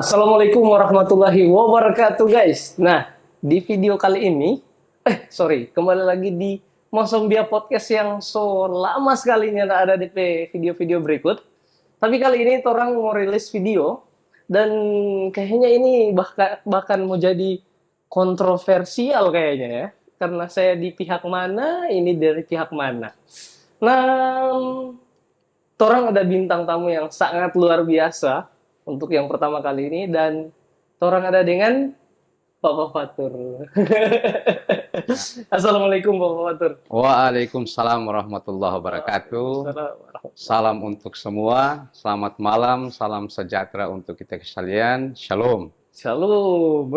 Assalamualaikum warahmatullahi wabarakatuh guys. Nah, di video kali ini, kembali lagi di Mosombia Podcast yang so lama sekalinya ada di video-video berikut. Tapi kali ini orang mau rilis video dan kayaknya ini bahkan mau jadi kontroversial kayaknya ya. Karena saya di pihak mana, ini dari pihak mana. Nah, orang ada bintang tamu yang sangat luar biasa untuk yang pertama kali ini dan orang ada dengan Bapak Fatur. Assalamualaikum Bapak Fatur. Waalaikumsalam warahmatullahi wabarakatuh. Salam untuk semua, selamat malam, salam sejahtera untuk kita sekalian. Shalom. Shalom.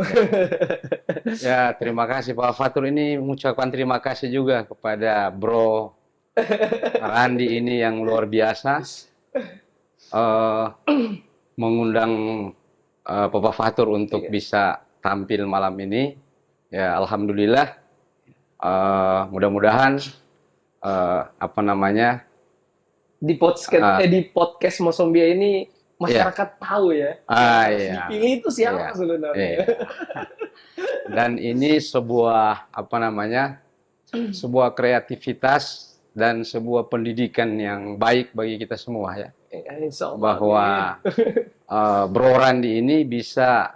Ya, terima kasih Pak Fatur, ini mengucapkan terima kasih juga kepada Bro Randi ini yang luar biasa. Mengundang Bapak Fatur untuk bisa tampil malam ini. Ya, alhamdulillah. Mudah-mudahan di podcast Mosombia ini masyarakat tahu ya. Iya. Dipilih itu siapa sebenarnya? Iya. Dan ini sebuah sebuah kreativitas dan sebuah pendidikan yang baik bagi kita semua ya. Bahwa Bro Randi ini bisa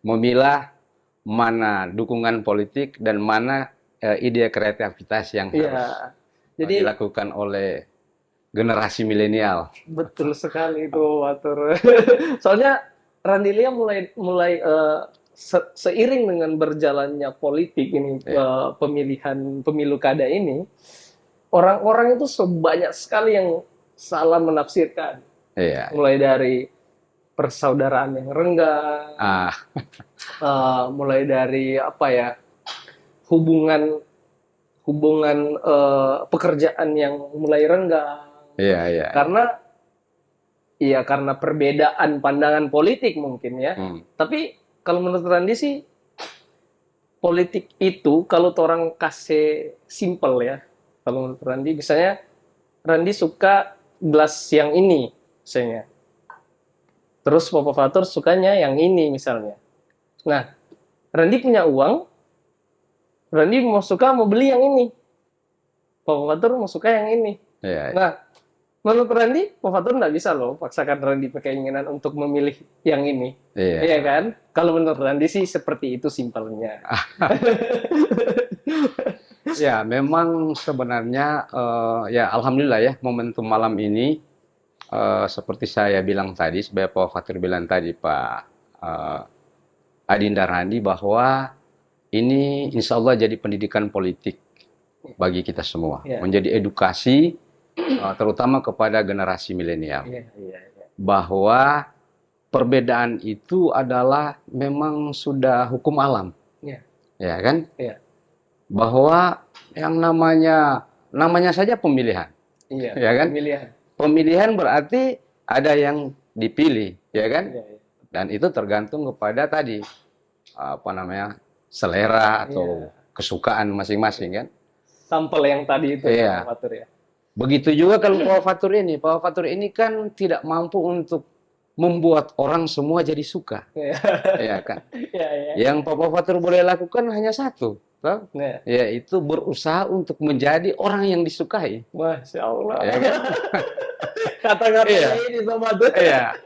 memilah mana dukungan politik dan mana ide kreativitas yang harus dilakukan oleh generasi milenial. Betul sekali itu, Watur. Soalnya Randilia mulai seiring dengan berjalannya politik ini, pemilu kada ini, orang-orang itu sebanyak sekali yang salah menafsirkan. Iya. Mulai dari persaudaraan yang renggang, mulai dari hubungan pekerjaan yang mulai renggang. Iya. Karena perbedaan pandangan politik mungkin ya. Tapi kalau menurut Randi sih politik itu kalau orang kasih simple ya. Kalau menurut Randi misalnya Randi suka gelas yang ini misalnya. Terus Bapak Fatur sukanya yang ini misalnya. Nah, Randi punya uang, Randi mau beli yang ini. Bapak Fatur mau suka yang ini. Iya. Nah, menurut Randi, Bapak Fatur nggak bisa loh paksakan Randi berkeinginan untuk memilih yang ini. Iya kan? Kalau menurut Randi sih seperti itu simpelnya. Ya, memang sebenarnya ya alhamdulillah ya momentum malam ini seperti saya bilang tadi, sebagai Pak Fatur bilang tadi Pak Adinda Randi, bahwa ini insya Allah jadi pendidikan politik bagi kita semua, menjadi edukasi terutama kepada generasi milenial, bahwa perbedaan itu adalah memang sudah hukum alam, ya kan? Bahwa yang namanya saja pemilihan, ya kan? Pemilihan berarti ada yang dipilih, ya kan? Dan itu tergantung kepada tadi selera atau kesukaan masing-masing kan? Sampel yang tadi itu Pak Fatur ya. Begitu juga kalau Pak Fatur ini kan tidak mampu untuk membuat orang semua jadi suka, ya kan? Yang Pak Fatur boleh lakukan hanya satu, yaitu berusaha untuk menjadi orang yang disukai. Masya Allah. Ya kan? Kata-kata ini sama tuh. Iya.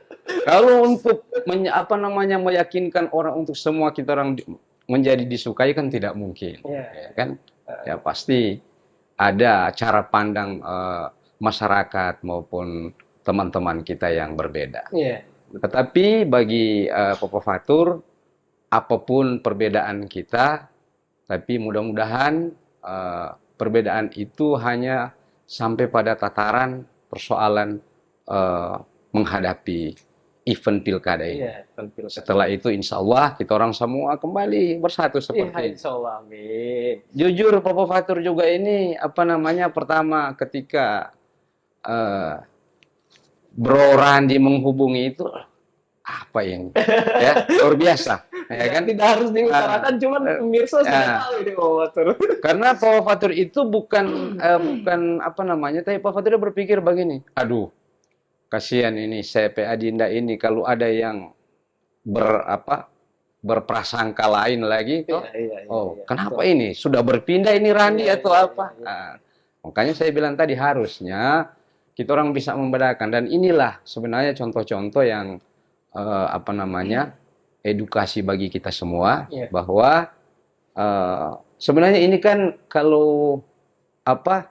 Kalau untuk meyakinkan orang untuk semua kita orang menjadi disukai kan tidak mungkin, ya kan? Ya pasti ada cara pandang masyarakat maupun teman-teman kita yang berbeda. Tetapi bagi Bapak Fatur, apapun perbedaan kita, tapi mudah-mudahan perbedaan itu hanya sampai pada tataran persoalan menghadapi event pilkada ini. Setelah itu insya Allah kita orang semua kembali bersatu seperti insya Allah, amin. Jujur Bapak Fatur juga ini pertama ketika Bro Randi menghubungi itu apa yang luar biasa, ya kan? Tidak harus diutarakan, cuman pemirsa sudah tahu ini Bapak Fatur. Karena Bapak Fatur itu bukan tapi Bapak Fatur berpikir begini, aduh, kasihan ini CP Adinda ini kalau ada yang berprasangka lain lagi, toh, kenapa betul. ini sudah berpindah ini Randi Iya, atau iya, apa? iya, iya. Nah, makanya saya bilang tadi harusnya kita orang bisa membedakan, dan inilah sebenarnya contoh-contoh yang edukasi bagi kita semua, Iya. bahwa sebenarnya ini kan kalau apa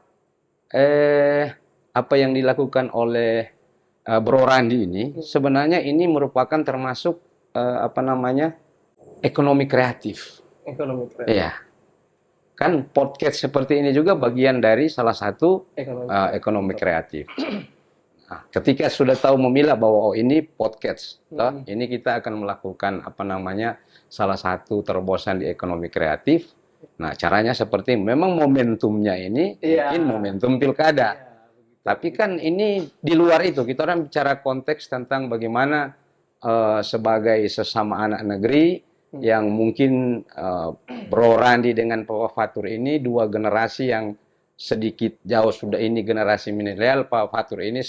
apa yang dilakukan oleh Bro Randi ini sebenarnya ini merupakan termasuk ekonomi kreatif. Ekonomi kreatif. Iya. Kan podcast seperti ini juga bagian dari salah satu ekonomi kreatif. Nah, ketika sudah tahu memilah bahwa ini podcast, toh, ini kita akan melakukan salah satu terobosan di ekonomi kreatif. Nah, caranya seperti memang momentumnya ini mungkin momentum pilkada. Tapi kan ini di luar itu, kita orang bicara konteks tentang bagaimana sebagai sesama anak negeri yang mungkin Bro Randi dengan Pak Fatur ini dua generasi yang sedikit jauh sudah, ini generasi milenial, Pak Fatur ini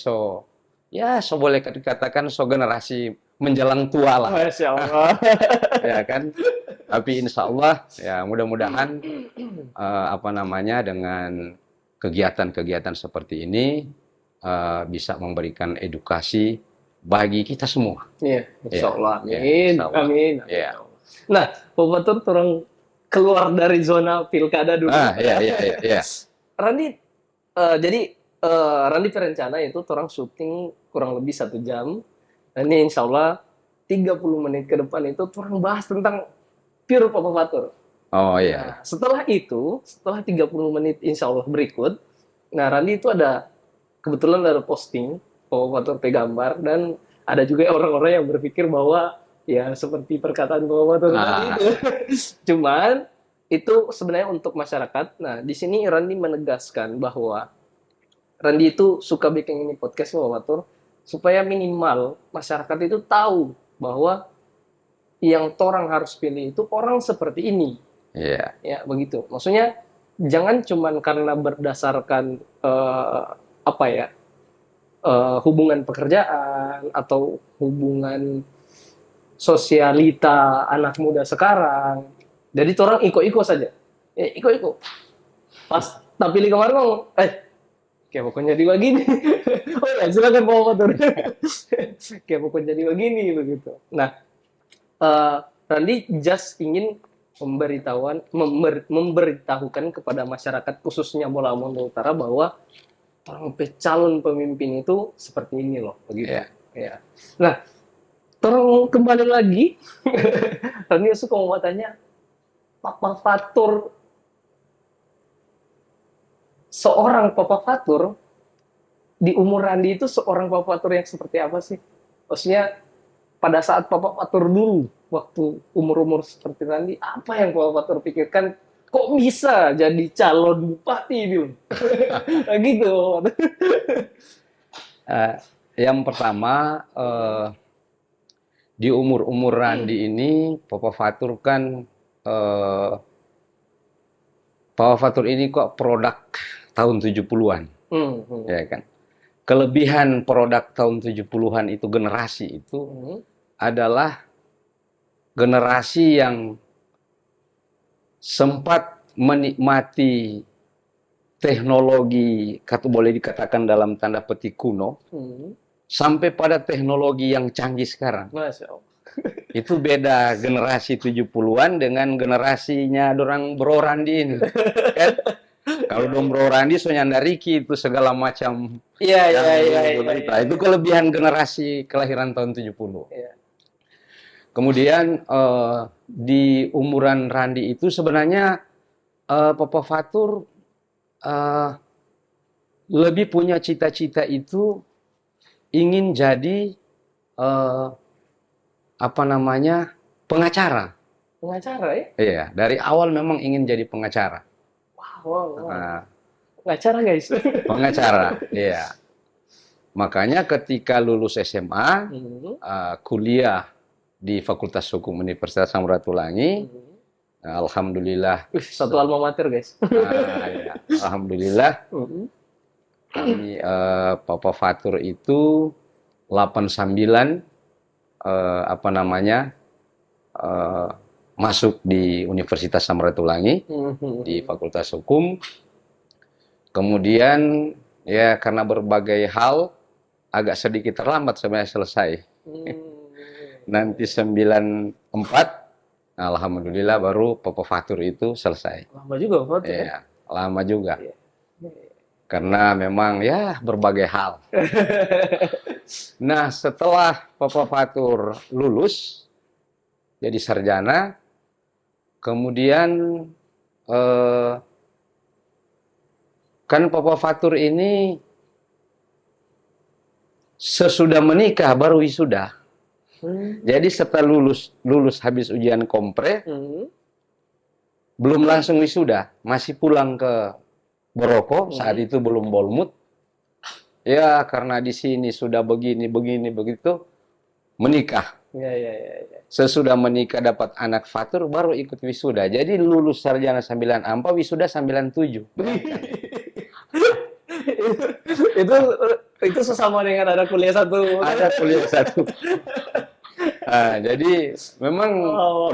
boleh dikatakan generasi menjelang tua lah. Masya Allah. Ya kan? Tapi insya Allah ya mudah-mudahan dengan kegiatan-kegiatan seperti ini bisa memberikan edukasi bagi kita semua. Iya, insya Allah. Ya, Amin. insya Allah. Amin. Ya. Nah, Pak Fatur turun keluar dari zona pilkada dulu. Iya. Randi, Randi berencana itu orang syuting kurang lebih 1 jam. Dan ini insya Allah 30 menit ke depan itu orang bahas tentang pure Papa Fatur. Oh iya. Nah, setelah 30 menit insya Allah berikut, nah Randi itu kebetulan ada posting Papa Fatur gambar, dan ada juga orang-orang yang berpikir bahwa ya seperti perkataan Papa Fatur tadi itu. Cuman itu sebenarnya untuk masyarakat. Nah, di sini Randi menegaskan bahwa Randi itu suka bikin ini podcast Papa Fatur supaya minimal masyarakat itu tahu bahwa yang orang harus pilih itu orang seperti ini. Iya. Ya, begitu. Maksudnya jangan cuman karena berdasarkan hubungan pekerjaan atau hubungan sosialita anak muda sekarang. Jadi orang iko-iko saja. Ya, iko-iko. Pas tak pilih kemarin ngomong, kayak pokoknya jadi begini. Oh ya, silakan Pak Fatur. Kayak pokoknya jadi begini begitu. Nah, Randi just ingin memberitahukan kepada masyarakat khususnya Bola Monte Utara bahwa calon pemimpin itu seperti ini loh, begitu. Ya. Nah, kembali lagi. Randi suka mau tanya, Papa Fatur, seorang Papa Fatur di umur Randi itu seorang Papa Fatur yang seperti apa sih? Maksudnya pada saat Papa Fatur dulu, waktu umur-umur seperti Randi, apa yang Papa Fatur pikirkan? Kok bisa jadi calon bupati itu? Gitu. Yang pertama, di umur-umur Randi ini, Papa Fatur kan, Papa Fatur ini kok produk tahun 70-an. Ya kan? Kelebihan produk tahun 70-an itu, generasi itu adalah generasi yang sempat menikmati teknologi, boleh dikatakan dalam tanda petik kuno, sampai pada teknologi yang canggih sekarang. Masya Allah. Itu beda generasi 70-an dengan generasinya dorang Bro Randi ini. Kan? Kalau dong Bro Randi Sonyandariki itu segala macam. Iya. Itu kelebihan generasi kelahiran tahun 70. Iya. Kemudian di umuran Randi itu sebenarnya Papa Fatur lebih punya cita-cita itu ingin jadi pengacara. Pengacara ya? Iya, dari awal memang ingin jadi pengacara. Wow. Pengacara guys. Pengacara, iya. Makanya ketika lulus SMA, kuliah di Fakultas Hukum Universitas Samratulangi, alhamdulillah. Satu alma mater guys. Ya, alhamdulillah. Kami Papa Fatur itu 89 apa namanya masuk di Universitas Samratulangi di Fakultas Hukum. Kemudian ya karena berbagai hal agak sedikit terlambat sebenarnya selesai. Nanti 94, alhamdulillah baru Popofatur itu selesai. Lama juga Pak ya. Ya, lama juga. Iya. Karena memang ya berbagai hal. Nah, setelah Popofatur lulus jadi sarjana, kemudian kan Popofatur ini sesudah menikah baru wisuda. Jadi setelah lulus habis ujian kompre, belum langsung wisuda, masih pulang ke Boroko, saat itu belum Bolmut. Ya, karena di sini sudah begini begitu, menikah. Ya. Sesudah menikah dapat anak fatur baru ikut wisuda. Jadi lulus sarjana 94, wisuda 97. itu sesama dengan ada kuliah satu. Ada kuliah satu. Nah, jadi memang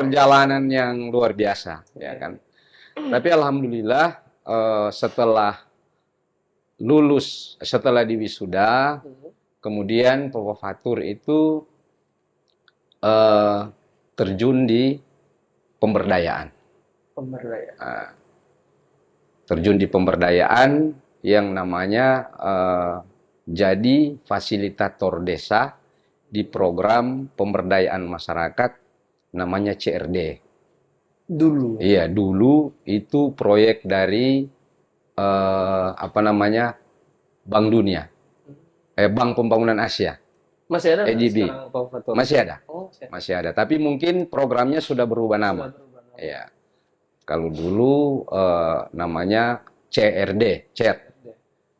perjalanan yang luar biasa, ya kan. Tapi alhamdulillah setelah lulus, setelah diwisuda, kemudian Popofatur itu terjun di pemberdayaan. Terjun di pemberdayaan yang namanya jadi fasilitator desa di program pemberdayaan masyarakat namanya CRD. Dulu. Iya, dulu itu proyek dari apa namanya Bank Dunia, Bank Pembangunan Asia. Masih ada ADB. sekarang Popofatur? Masih ada. Oh, Masih ada. Tapi mungkin programnya sudah berubah nama. Iya. Kalau dulu namanya CRD, CER.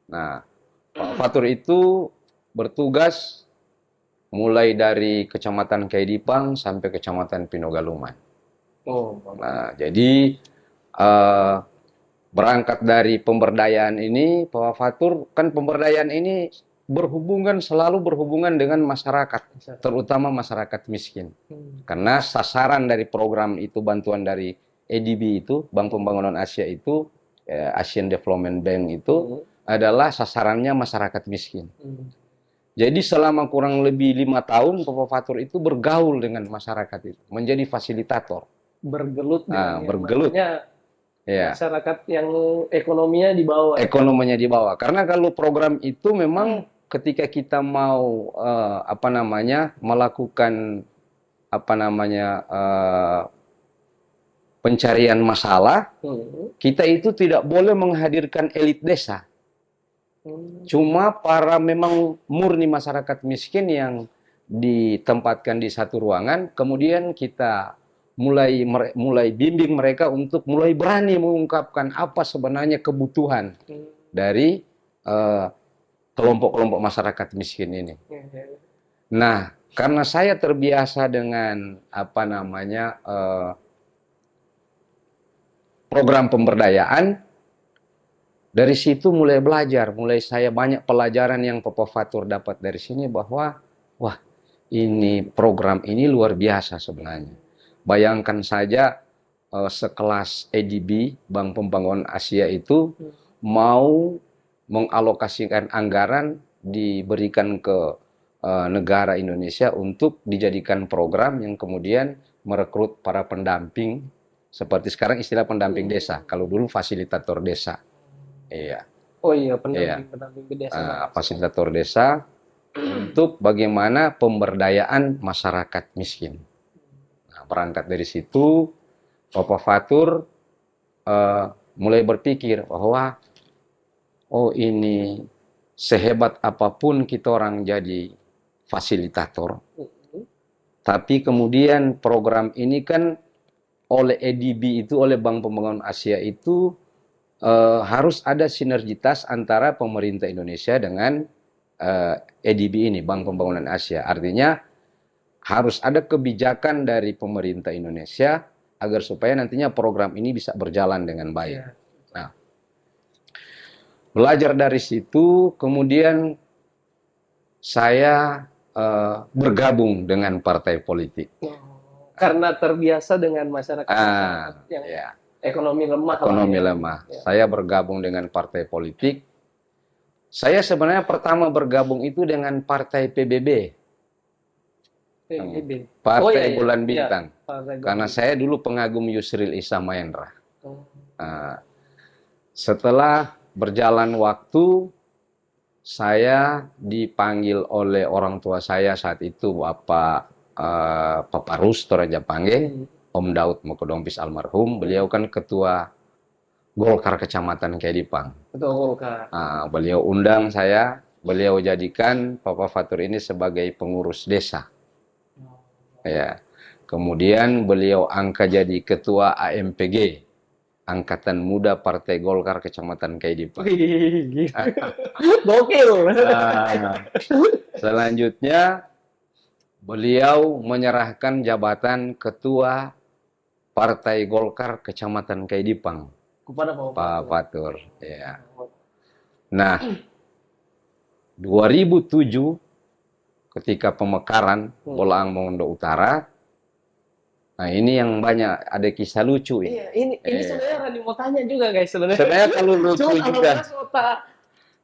Nah, Pak Fatur itu bertugas mulai dari Kecamatan Kaidipang sampai Kecamatan Pinogaluman. Nah, jadi berangkat dari pemberdayaan ini, Pak Fatur kan pemberdayaan ini selalu berhubungan dengan masyarakat, terutama masyarakat miskin. Karena sasaran dari program itu, bantuan dari ADB itu, Bank Pembangunan Asia itu, Asian Development Bank itu, adalah sasarannya masyarakat miskin. Jadi selama kurang lebih 5 tahun, Popofatur itu bergaul dengan masyarakat itu, menjadi fasilitator. Bergelut dengan bergelut. Masyarakat yang ekonominya di bawah. Ekonominya di bawah. Karena kalau program itu memang ketika kita mau apa namanya melakukan apa namanya pencarian masalah, kita itu tidak boleh menghadirkan elit desa. Cuma para memang murni masyarakat miskin yang ditempatkan di satu ruangan, kemudian kita mulai bimbing mereka untuk mulai berani mengungkapkan apa sebenarnya kebutuhan dari kelompok-kelompok masyarakat miskin ini. Nah, karena saya terbiasa dengan apa namanya program pemberdayaan, dari situ mulai belajar, saya banyak pelajaran yang Popofatur dapat dari sini bahwa wah, ini program ini luar biasa sebenarnya. Bayangkan saja sekelas ADB, Bank Pembangunan Asia itu mau mengalokasikan anggaran diberikan ke negara Indonesia untuk dijadikan program yang kemudian merekrut para pendamping, seperti sekarang istilah pendamping desa, kalau dulu fasilitator desa. Iya. Oh iya, pendamping desa. Fasilitator desa untuk bagaimana pemberdayaan masyarakat miskin. Nah, berangkat dari situ, Popofatur mulai berpikir bahwa oh ini sehebat apapun kita orang jadi fasilitator, tapi kemudian program ini kan oleh ADB itu, oleh Bank Pembangunan Asia itu harus ada sinergitas antara pemerintah Indonesia dengan ADB ini, Bank Pembangunan Asia. Artinya harus ada kebijakan dari pemerintah Indonesia agar supaya nantinya program ini bisa berjalan dengan baik. Nah, belajar dari situ, kemudian saya bergabung dengan partai politik. Karena terbiasa dengan masyarakat yang Ya, ekonomi lemah. ekonomi lemah. Ya. Saya bergabung dengan partai politik. Saya sebenarnya pertama bergabung itu dengan partai PBB, PBB. Partai iya. Bulan Iya, Bintang. Partai Bulan Karena Bintang. saya dulu pengagum Yusril Issa Mahendra. Oh. Setelah berjalan waktu, saya dipanggil oleh orang tua saya saat itu, Papa Rus Toraja Pangge, Om Daud Mokodompis almarhum. Beliau kan ketua Golkar Kecamatan Kedipang. Ketua Golkar. Beliau undang saya, beliau jadikan Papa Fatur ini sebagai pengurus desa. Ya. Kemudian beliau angkat jadi ketua AMPG, Angkatan Muda Partai Golkar Kecamatan Kedipang. Gokil. Selanjutnya beliau menyerahkan jabatan ketua Partai Golkar Kecamatan Kedipang Kepada Pak Fatur. Ya. Nah, 2007 ketika pemekaran Bolaang Mongondo Utara, nah ini yang banyak ada kisah lucu ini. Iya, ini sebenarnya Rani mau tanya juga guys sebenarnya. Sebenarnya kalau lucu Cuma juga.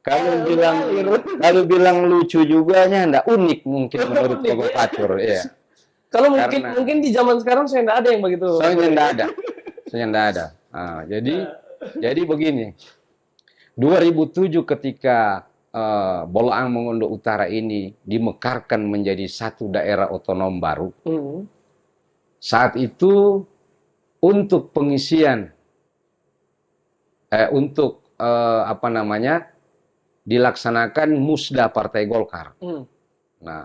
Kalau bilang lucu juga enggak unik mungkin menurut Papa Fatur, ya. Kalau mungkin di zaman sekarang saya enggak ada yang begitu. Saya enggak ada. Jadi begini. 2007 ketika Bolaang Mongondo Utara ini dimekarkan menjadi satu daerah otonom baru. Saat itu untuk pengisian dilaksanakan musda Partai Golkar. Nah,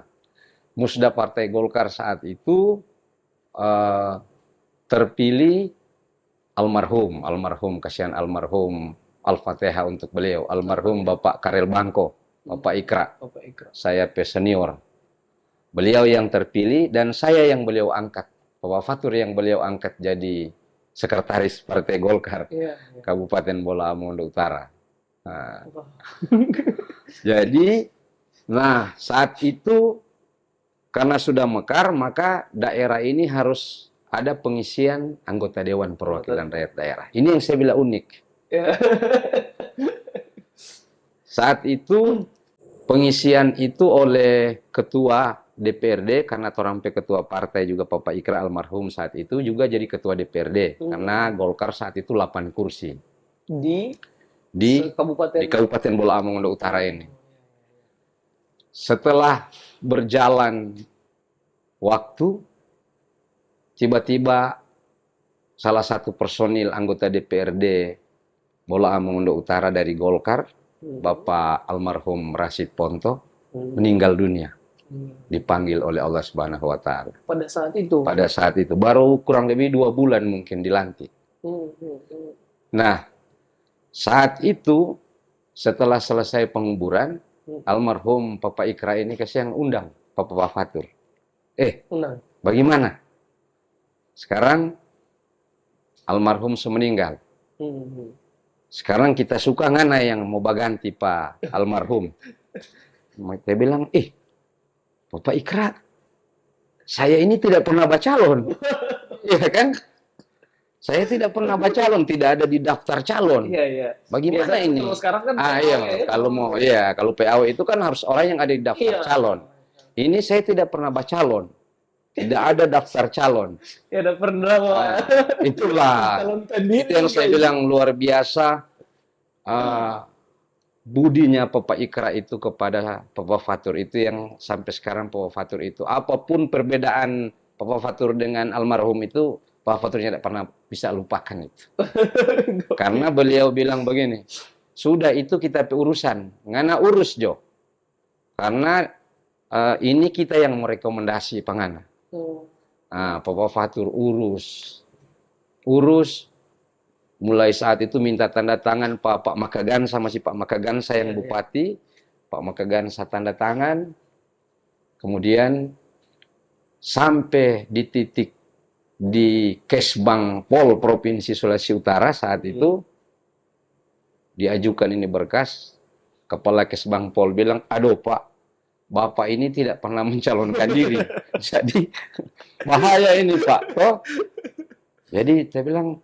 musda Partai Golkar saat itu terpilih almarhum kasihan almarhum Al-Fatihah untuk beliau, almarhum Bapak Karel Bangko, Bapak Ikra. Saya senior. Beliau yang terpilih dan saya yang beliau angkat. Bapak Fatur yang beliau angkat jadi sekretaris Partai Golkar Kabupaten Bolaang Mongondo Utara. Jadi, saat itu karena sudah mekar, maka daerah ini harus ada pengisian anggota Dewan Perwakilan Rakyat Daerah. Ini yang saya bilang unik. Saat itu pengisian itu oleh ketua DPRD, karena Torampe ketua partai juga Bapak Ikra almarhum saat itu juga jadi ketua DPRD, karena Golkar saat itu 8 kursi. Di Kabupaten Bolaang Mongondo Utara ini. Setelah berjalan waktu, tiba-tiba salah satu personil anggota DPRD Bolaang Mongondo Utara dari Golkar, Bapak almarhum Rasid Ponto, meninggal dunia. Dipanggil oleh Allah Subhanahu wa Ta'ala. Pada saat itu baru kurang lebih 2 bulan mungkin dilantik. Nah, saat itu setelah selesai penguburan, almarhum Papa Ikra ini kasihan undang Papa Fatur. Bagaimana? Sekarang almarhum semeninggal. Sekarang kita suka ngana yang mau baganti Pak almarhum. Dia bilang, Bapak Ikra, saya ini tidak pernah bacalon. Iya kan? Saya tidak pernah bacalon, tidak ada di daftar calon. Bagaimana biasanya ini? Kalau sekarang kan kalau PAW itu kan harus orang yang ada di daftar calon. Ini saya tidak pernah bacalon. Tidak ada daftar calon. Tidak pernah. Itulah. Itu yang saya bilang luar biasa. Budinya Papa Ikra itu kepada Papa Fatur itu yang sampai sekarang Papa Fatur itu. Apapun perbedaan Papa Fatur dengan almarhum itu, Papa Fatur tidak pernah bisa lupakan itu. Karena beliau bilang begini, sudah itu kita urusan. Ngana urus Jo. Karena ini kita yang merekomendasi pangana. Papa Fatur urus. Mulai saat itu minta tanda tangan Pak Makagansa, masih Pak Makagansa yang bupati. Pak Makagansa tanda tangan. Kemudian sampai di titik di Kesbang Pol Provinsi Sulawesi Utara saat itu diajukan ini berkas. Kepala Kesbang Pol bilang, aduh Pak, Bapak ini tidak pernah mencalonkan diri. Jadi bahaya ini Pak. Toh, jadi saya bilang,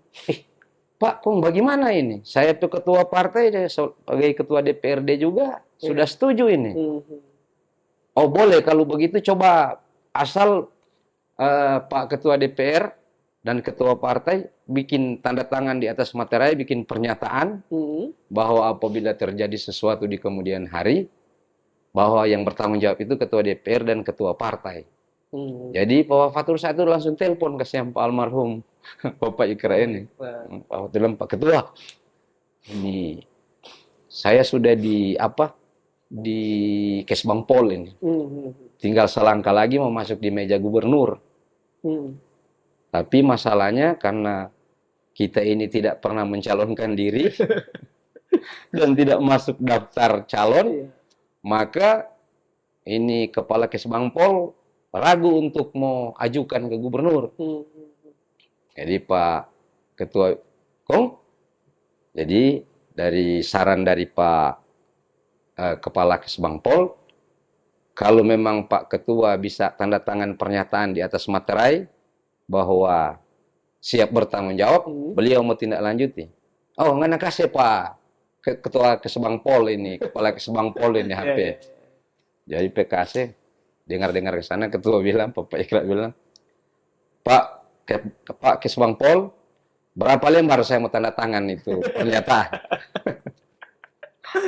Pak, Pung, bagaimana ini? Saya tuh ketua partai, sebagai ketua DPRD juga sudah setuju ini. Oh boleh kalau begitu coba asal Pak Ketua DPR dan Ketua Partai bikin tanda tangan di atas materai, bikin pernyataan bahwa apabila terjadi sesuatu di kemudian hari, bahwa yang bertanggung jawab itu Ketua DPR dan Ketua Partai. Jadi Pak Fatur saat itu langsung telepon ke siapa almarhum Bapak Ikra ini. Pak Fatur bilang, Pak Ketua, ini saya sudah di Kesbangpol ini. Tinggal selangkah lagi mau masuk di meja gubernur. Tapi masalahnya karena kita ini tidak pernah mencalonkan diri dan tidak masuk daftar calon, maka ini kepala Kesbangpol ragu untuk mau ajukan ke gubernur. Jadi Pak Ketua Kong, jadi dari saran dari Pak Kepala Kesbangpol, kalau memang Pak Ketua bisa tanda tangan pernyataan di atas materai bahwa siap bertanggung jawab, beliau mau tindak lanjuti. Oh, nggak kasih Pak Ketua Kesbangpol ini, Kepala Kesbangpol ini HP. Jadi PKC dengar-dengar ke sana, Ketua bilang, Bapak Ikra bilang, Pak Kesbangpol, berapa lembar saya mau tanda tangan itu pernyataan.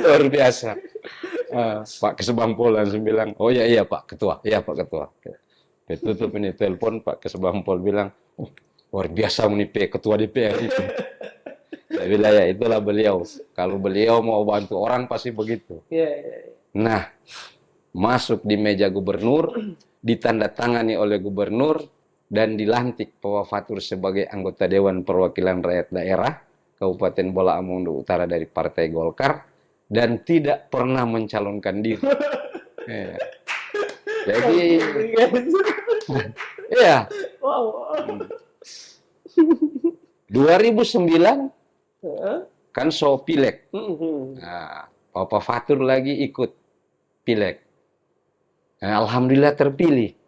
Luar biasa. Pak Kesbangpol langsung bilang, oh iya Pak Ketua, iya Pak Ketua. Tutup ini telepon, Pak Kesbangpol bilang, oh, luar biasa nih Ketua DPR itu. Saya bilang, ya itulah beliau. Kalau beliau mau bantu orang pasti begitu. Nah, masuk di meja gubernur, ditandatangani oleh gubernur, dan dilantik Pak Fatur sebagai anggota Dewan Perwakilan Rakyat Daerah Kabupaten Bola Amundu Utara dari Partai Golkar, dan tidak pernah mencalonkan diri. Jadi, ya, 2009 kan so pileg. Nah, Pak Fatur lagi ikut pileg. Nah, alhamdulillah terpilih.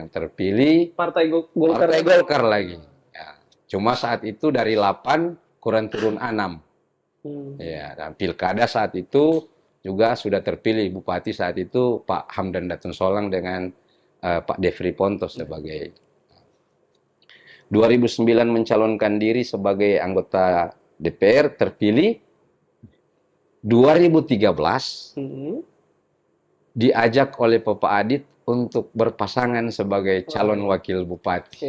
Terpilih Partai Golkar lagi. Ya, cuma saat itu dari 8 kurang turun 6. Ya, dan pilkada saat itu juga sudah terpilih bupati saat itu Pak Hamdan Datun Solang dengan Pak Devri Ponto sebagai 2009 mencalonkan diri sebagai anggota DPR, terpilih. 2013 diajak oleh Bapak Adit untuk berpasangan sebagai calon wakil bupati.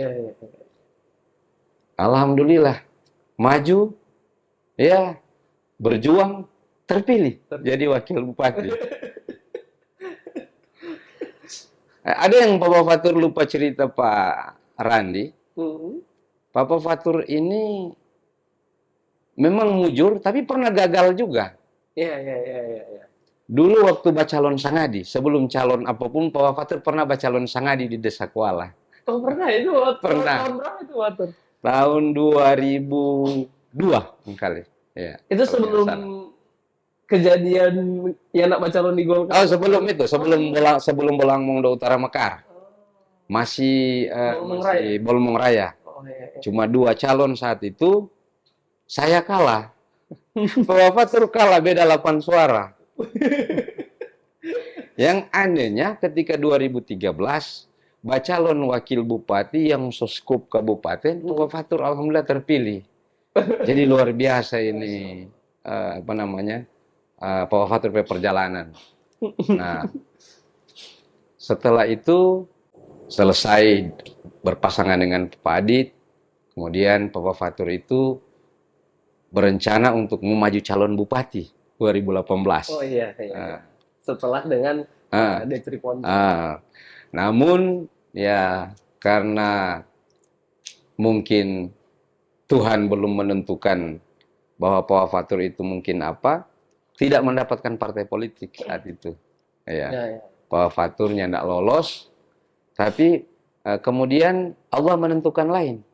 Alhamdulillah, maju, ya, berjuang, terpilih jadi wakil bupati. Ada yang Bapak Fatur lupa cerita Pak Randi. Bapak Fatur ini memang mujur, tapi pernah gagal juga. Dulu waktu bacalon Sangadi, sebelum calon apapun, Pak Fatur pernah bacalon Sangadi di Desa Kuala. Oh pernah itu? Pernah. Tahun berapa itu Fatur? Tahun 2002 kali. Ya, itu sebelum kejadian yang nak bacalon di Golkar? Oh sebelum itu, sebelum Bolang Mongdo Utara Mekar. Masih Bolmong Raya. Cuma 2 calon saat itu, saya kalah. Pak Fatur kalah beda 8 suara. Yang anehnya ketika 2013 bacalon wakil bupati yang soskup kabupaten, Pak Fatur alhamdulillah terpilih. Jadi luar biasa ini Pak Fatur perjalanan. Nah, setelah itu selesai berpasangan dengan Pak Adit, kemudian Pak Fatur itu berencana untuk maju calon bupati 2018. Oh iya. Setelah dengan Devri Ponto. Namun ya karena mungkin Tuhan belum menentukan bahwa Pak Fatur itu mungkin tidak mendapatkan partai politik saat itu. Pak Faturnya tidak lolos, tapi kemudian Allah menentukan lain.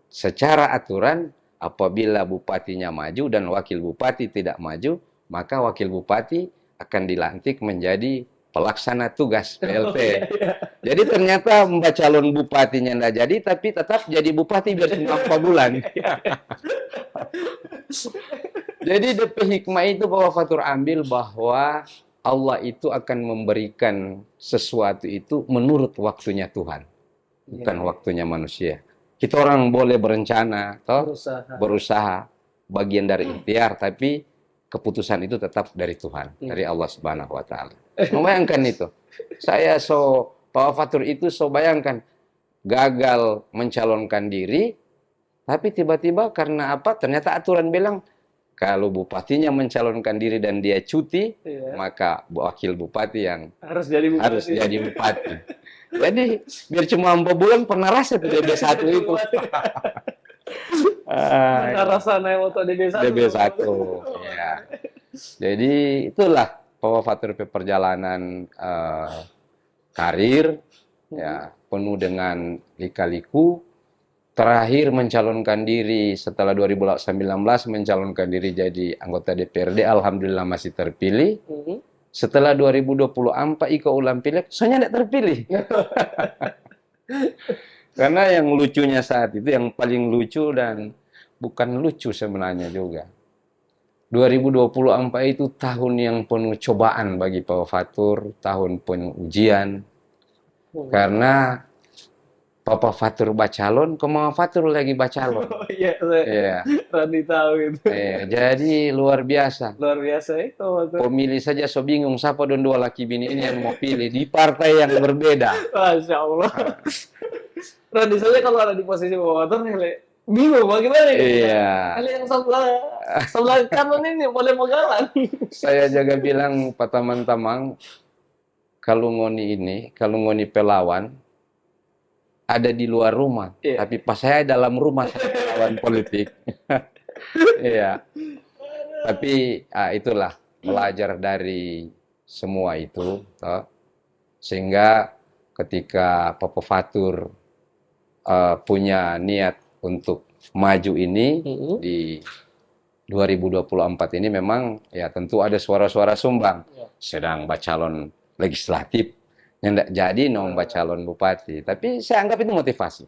Secara aturan apabila bupatinya maju dan wakil bupati tidak maju, maka wakil bupati akan dilantik menjadi pelaksana tugas PLT. Iya. Jadi ternyata mbak calon bupatinya nggak jadi, tapi tetap jadi bupati biar cuma 4 bulan. Jadi DP hikmah itu bahwa Fatur ambil bahwa Allah itu akan memberikan sesuatu itu menurut waktunya Tuhan, bukan waktunya manusia. Kita orang boleh berencana, toh, berusaha, bagian dari ikhtiar, tapi keputusan itu tetap dari Tuhan, dari Allah Subhanahu wa Ta'ala. Membayangkan itu. Saya Pak Fatur itu bayangkan gagal mencalonkan diri, tapi tiba-tiba karena apa? Ternyata aturan bilang kalau bupatinya mencalonkan diri dan dia cuti, maka wakil bupati yang harus jadi bupati. Jadi biar cuma 4 bulan pernah rasa tuh DB1 itu. Pernah rasa naik motor DB1. DB1. Ya. Jadi itulah Pak Fatur perjalanan karir ya penuh dengan lika-liku. Terakhir mencalonkan diri setelah 2019 mencalonkan diri jadi anggota DPRD, alhamdulillah masih terpilih. Setelah 2024 ikut ulang pilek, soalnya tidak terpilih. Karena yang lucunya saat itu, yang paling lucu dan bukan lucu sebenarnya juga. 2024 itu tahun yang penuh cobaan bagi Pak Fatur, tahun penuh ujian. Karena Papa Fatur bacalon, Mama Fatur lagi bacalon. Oh iya, Randi tahu itu. Jadi luar biasa. Luar biasa itu. Pemilih saja so bingung, siapa don dua laki bini ini yang mau pilih di partai yang berbeda. Masya Allah. Randi saja kalau ada di posisi Papa Fatur, bingung bagaimana ini. Iya. Kali yang sebelah kanan ini boleh megalan. Saya jaga bilang Pak teman-teman, kalau ngoni pelawan, ada di luar rumah, tapi pas saya dalam rumah saya lawan politik. Iya. Tapi itulah belajar dari semua itu, toh. Sehingga ketika Papa Fatur punya niat untuk maju ini di 2024 ini memang ya tentu ada suara-suara sumbang. Sedang calon legislatif yang tidak jadi nombor calon bupati, tapi saya anggap itu motivasi.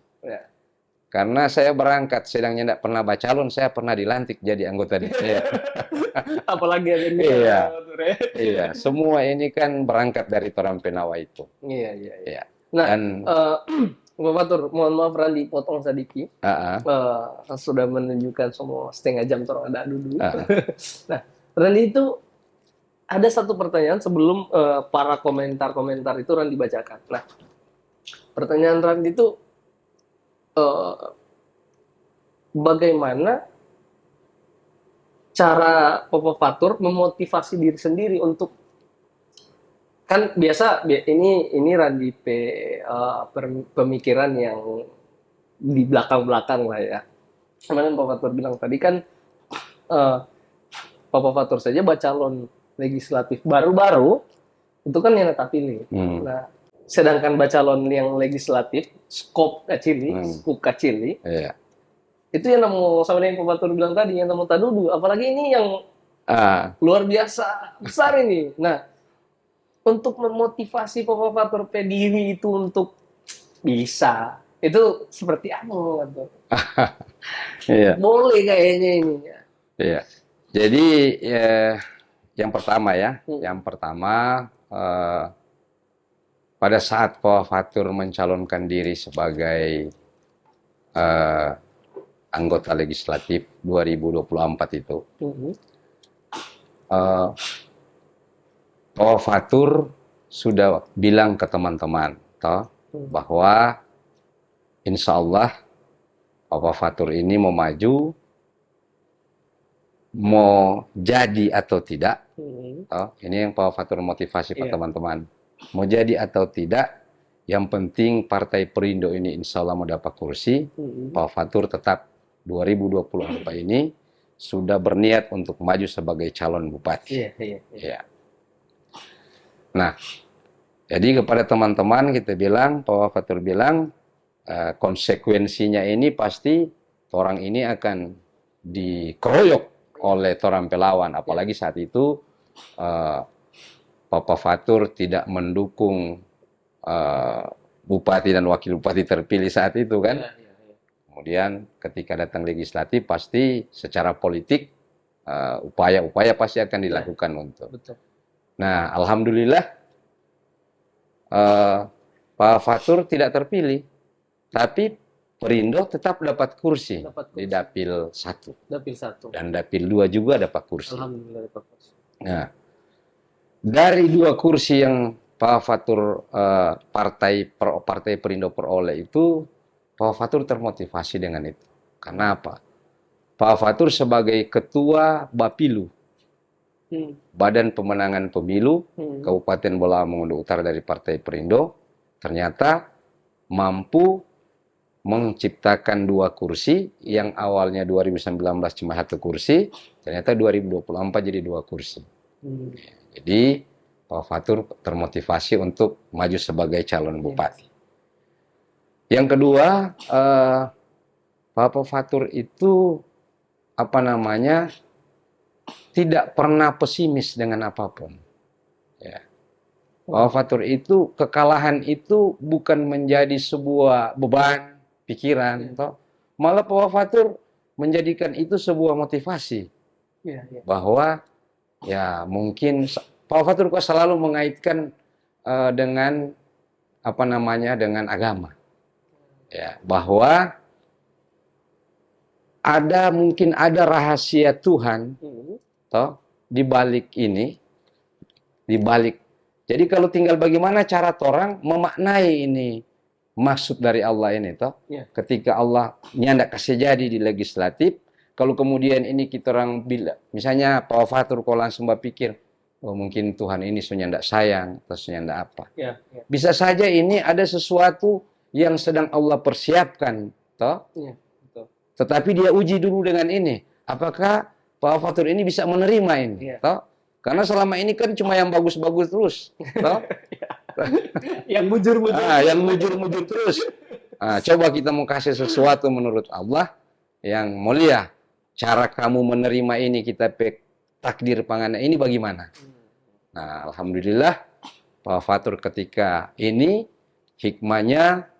Karena saya berangkat sedangnya tidak pernah bacalon, saya pernah dilantik jadi anggota DPR. Apalagi ada iya, semua ini kan berangkat dari Toram Penawa itu. Iya. Nah, dan Bapak Fatur, mohon maaf Randi potong sedikit. Sudah menunjukkan semua setengah jam terada dulu. Nah, Randi itu ada satu pertanyaan sebelum para komentar-komentar itu Randi bacakan. Nah, pertanyaan Randi itu bagaimana cara Papa Fatur memotivasi diri sendiri untuk, kan biasa ini Randi pemikiran yang di belakang-belakang lah ya. Kemarin Papa Fatur bilang tadi kan Papa Fatur saja bacalon legislatif baru-baru itu kan yang tak pilih. Nah, sedangkan bacalon yang legislatif skop kecil, itu yang mau sama yang Pak Fatur bilang tadi, yang mau tadudu, apalagi ini yang luar biasa besar ini. Nah, untuk memotivasi Pak Fatur pediri itu untuk bisa, itu seperti apa Pak Fatur? Boleh kayaknya ini. Iya. Jadi yang pertama pada saat Pak Fatur mencalonkan diri sebagai anggota legislatif 2024 itu, Pak Fatur sudah bilang ke teman-teman bahwa insya Allah Pak Fatur ini mau maju, mau jadi atau tidak. Ini yang Pak Fatur motivasi Pak teman-teman. Mau jadi atau tidak, yang penting Partai Perindo ini insya Allah mau dapat kursi. Pak Fatur tetap 2024 ini sudah berniat untuk maju sebagai calon bupati. Nah, jadi kepada teman-teman kita bilang, Pak Fatur bilang, konsekuensinya ini pasti orang ini akan dikeroyok oleh Toram Pelawan, apalagi saat itu Papa Fatur tidak mendukung bupati dan wakil bupati terpilih saat itu kan. Iya, iya, iya. Kemudian ketika datang legislatif pasti secara politik upaya-upaya pasti akan dilakukan untuk. Betul. Nah, alhamdulillah Pak Fatur tidak terpilih, tapi Perindo tetap dapat kursi Dapat di kursi. Dapil 1 Dapil 1. dan Dapil 2 juga dapat kursi. Alhamdulillah dapat kursi. Nah, dari 2 kursi yang Pak Fatur partai Perindo peroleh itu, Pak Fatur termotivasi dengan itu. Karena apa? Pak Fatur sebagai ketua Bapilu, Badan Pemenangan Pemilu Kabupaten Bola Mongondo Utara dari Partai Perindo, ternyata mampu menciptakan 2 kursi yang awalnya 2019 cuma 1 kursi, ternyata 2024 jadi 2 kursi. Jadi Pak Fatur termotivasi untuk maju sebagai calon bupati. Yang kedua, Pak Fatur itu tidak pernah pesimis dengan apapun. Ya. Pak Fatur itu kekalahan itu bukan menjadi sebuah beban pikiran, toh. Malah Pak Fatur menjadikan itu sebuah motivasi. Bahwa ya mungkin Pak Fatur kok selalu mengaitkan dengan dengan agama. Ya, bahwa mungkin ada rahasia Tuhan toh di balik ini, di balik. Jadi kalau tinggal bagaimana cara orang memaknai ini maksud dari Allah ini toh. Ketika Allah nyandak kasih jadi di legislatif, kalau kemudian ini kita orang bilang, misalnya Pak Fatur kalau langsung berpikir, oh mungkin Tuhan ini sudah tidak sayang atau sudah tidak apa. Bisa saja ini ada sesuatu yang sedang Allah persiapkan toh. Tetapi dia uji dulu dengan ini. Apakah Pak Fatur ini bisa menerima ini? Toh? Karena selama ini kan cuma yang bagus-bagus terus. Toh? Yang mujur-mujur. Yang mujur-mujur terus. Coba kita mau kasih sesuatu menurut Allah yang mulia. Cara kamu menerima ini kita takdir pangannya ini bagaimana? Nah, alhamdulillah Pak Fatur ketika ini hikmahnya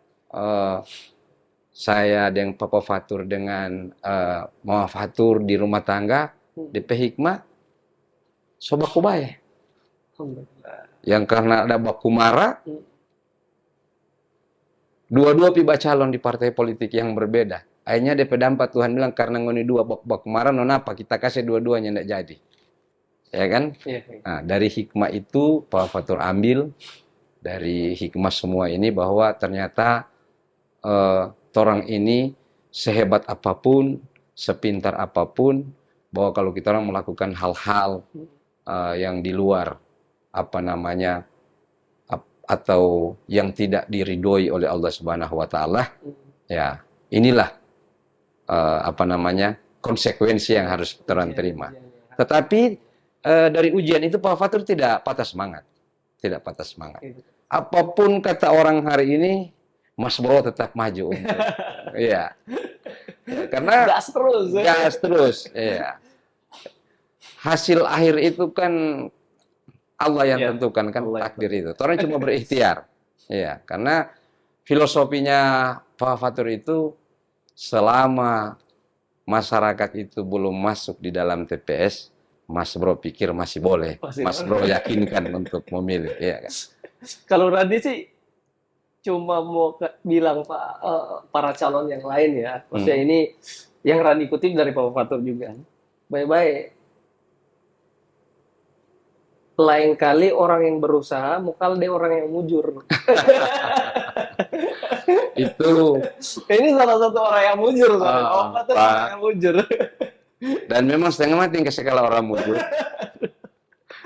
saya dengan Papa Fatur dengan Mama Fatur di rumah tangga DP hikmah sobaku bae. Yang karena ada baku marah, dua-dua piba calon di partai politik yang berbeda. Akhirnya DP dampak Tuhan bilang karena ngoni dua baku marah, nonapa kita kasih dua-duanya tidak jadi. Ya kan? Nah, dari hikmah itu Pak Fatur ambil dari hikmah semua ini bahwa ternyata orang ini sehebat apapun, sepintar apapun, bahwa kalau kita orang melakukan hal-hal yang di luar atau yang tidak diridhoi oleh Allah Subhanahu wa taala, ya inilah konsekuensi yang harus kita orang terima. Tetapi dari ujian itu Pak Fatur tidak patah semangat. Tidak patah semangat. Apapun kata orang hari ini, Mas Bro tetap maju untuk, iya, karena gas terus, gas terus, iya. Hasil akhir itu kan Allah yang tentukan kan takdir itu. Orang cuma berikhtiar, iya. Karena filosofinya Pak Fatur itu selama masyarakat itu belum masuk di dalam TPS, Mas Bro pikir masih boleh, Mas Bro yakinkan untuk memilih, iya kan? Kalau Randi sih cuma mau bilang para calon yang lain ya, maksudnya ini yang Rani kutip dari Pak Fatur juga. Baik-baik, lain kali orang yang berusaha, mukal deh orang yang mujur. Itu. Ini salah satu orang yang mujur, Pak Fatur orang yang mujur. Dan memang setengah mati yang sekala orang mujur.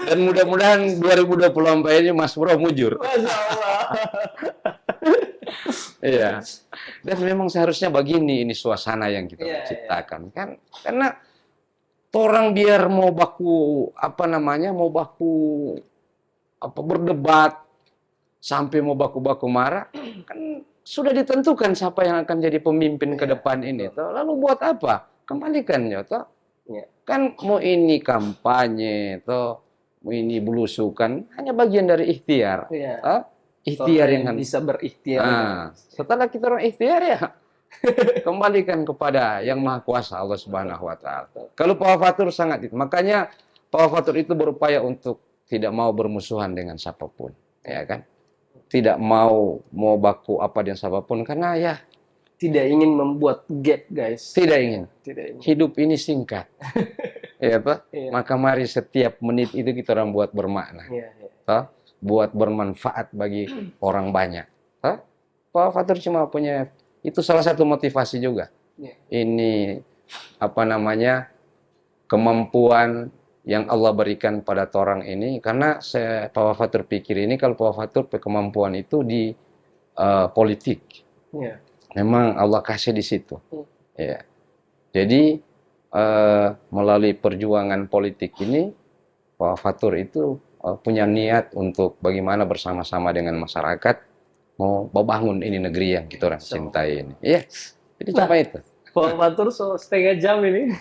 Dan mudah-mudahan 2024 ini Mas Bro mujur. Masya Allah. Iya. Dan memang seharusnya begini ini suasana yang kita ciptakan kan, karena orang biar mau baku berdebat sampai mau baku-baku marah kan sudah ditentukan siapa yang akan jadi pemimpin ke depan ini toh. Lalu buat apa? Kembalikan ya toh. Kan mau ini kampanye toh. ini belusukan, hanya bagian dari ikhtiar. Iya. Ikhtiar Orang yang harus. bisa berikhtiar. Setelah kita orang ikhtiar ya kembalikan kepada yang Maha Kuasa Allah Subhanahu wa taala. Kalau Pawafatur sangat itu. Makanya Pawafatur itu berupaya untuk tidak mau bermusuhan dengan siapapun, ya kan? Tidak mau baku apa dengan siapapun karena ya Tidak ingin membuat gap, guys. tidak ingin. Tidak ingin. Hidup ini singkat. Ya, Pak? Iya. Maka mari setiap menit itu kita orang buat bermakna. Iya, iya. Toh? Buat bermanfaat bagi orang banyak. Toh? Pawafatur cuma punya itu salah satu motivasi juga. Iya. Ini apa namanya kemampuan yang Allah berikan pada orang ini karena saya Pawafatur pikir ini kalau Pawafatur kemampuan itu di politik. Iya. Memang Allah kasih di situ. Hmm. Ya. Jadi melalui perjuangan politik ini Pawafatur itu punya niat untuk bagaimana bersama-sama dengan masyarakat mau membangun ini negeri yang kita orang cintai ini. Iya. Jadi cuma itu. Pawafatur setengah jam ini.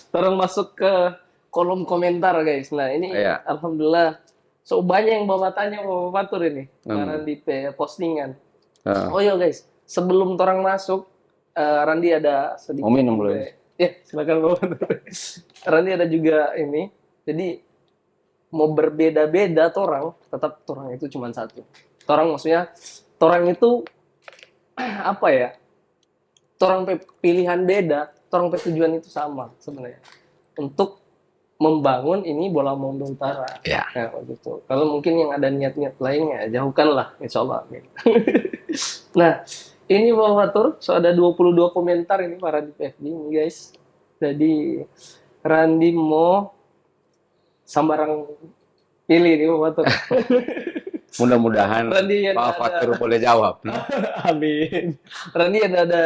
Orang masuk ke kolom komentar, guys. Nah, ini Iya. alhamdulillah banyak yang bawa tanya Pawafatur ini. Randi postingan. Oh iya, guys. Sebelum orang masuk, Randi ada sedikit. Mau minum dulu. Ya, silakan Pawafatur. Randi ada juga ini. Jadi mau berbeda-beda orang, tetap orang itu cuma satu. Orang maksudnya, orang itu apa ya? Orang pilihan beda, orang tujuan itu sama sebenarnya. Untuk membangun ini Bola Mongondo Utara. Ya. Nah, gitu. Kalau mungkin yang ada niat-niat lainnya, jauhkanlah, insya Allah. Nah, ini Pawafatur, ada 22 komentar ini para di PFD ini, guys. Jadi, Randi mau sambarang pilih nih Pawafatur. Mudah-mudahan Pawafatur boleh jawab. Amin. Randi ada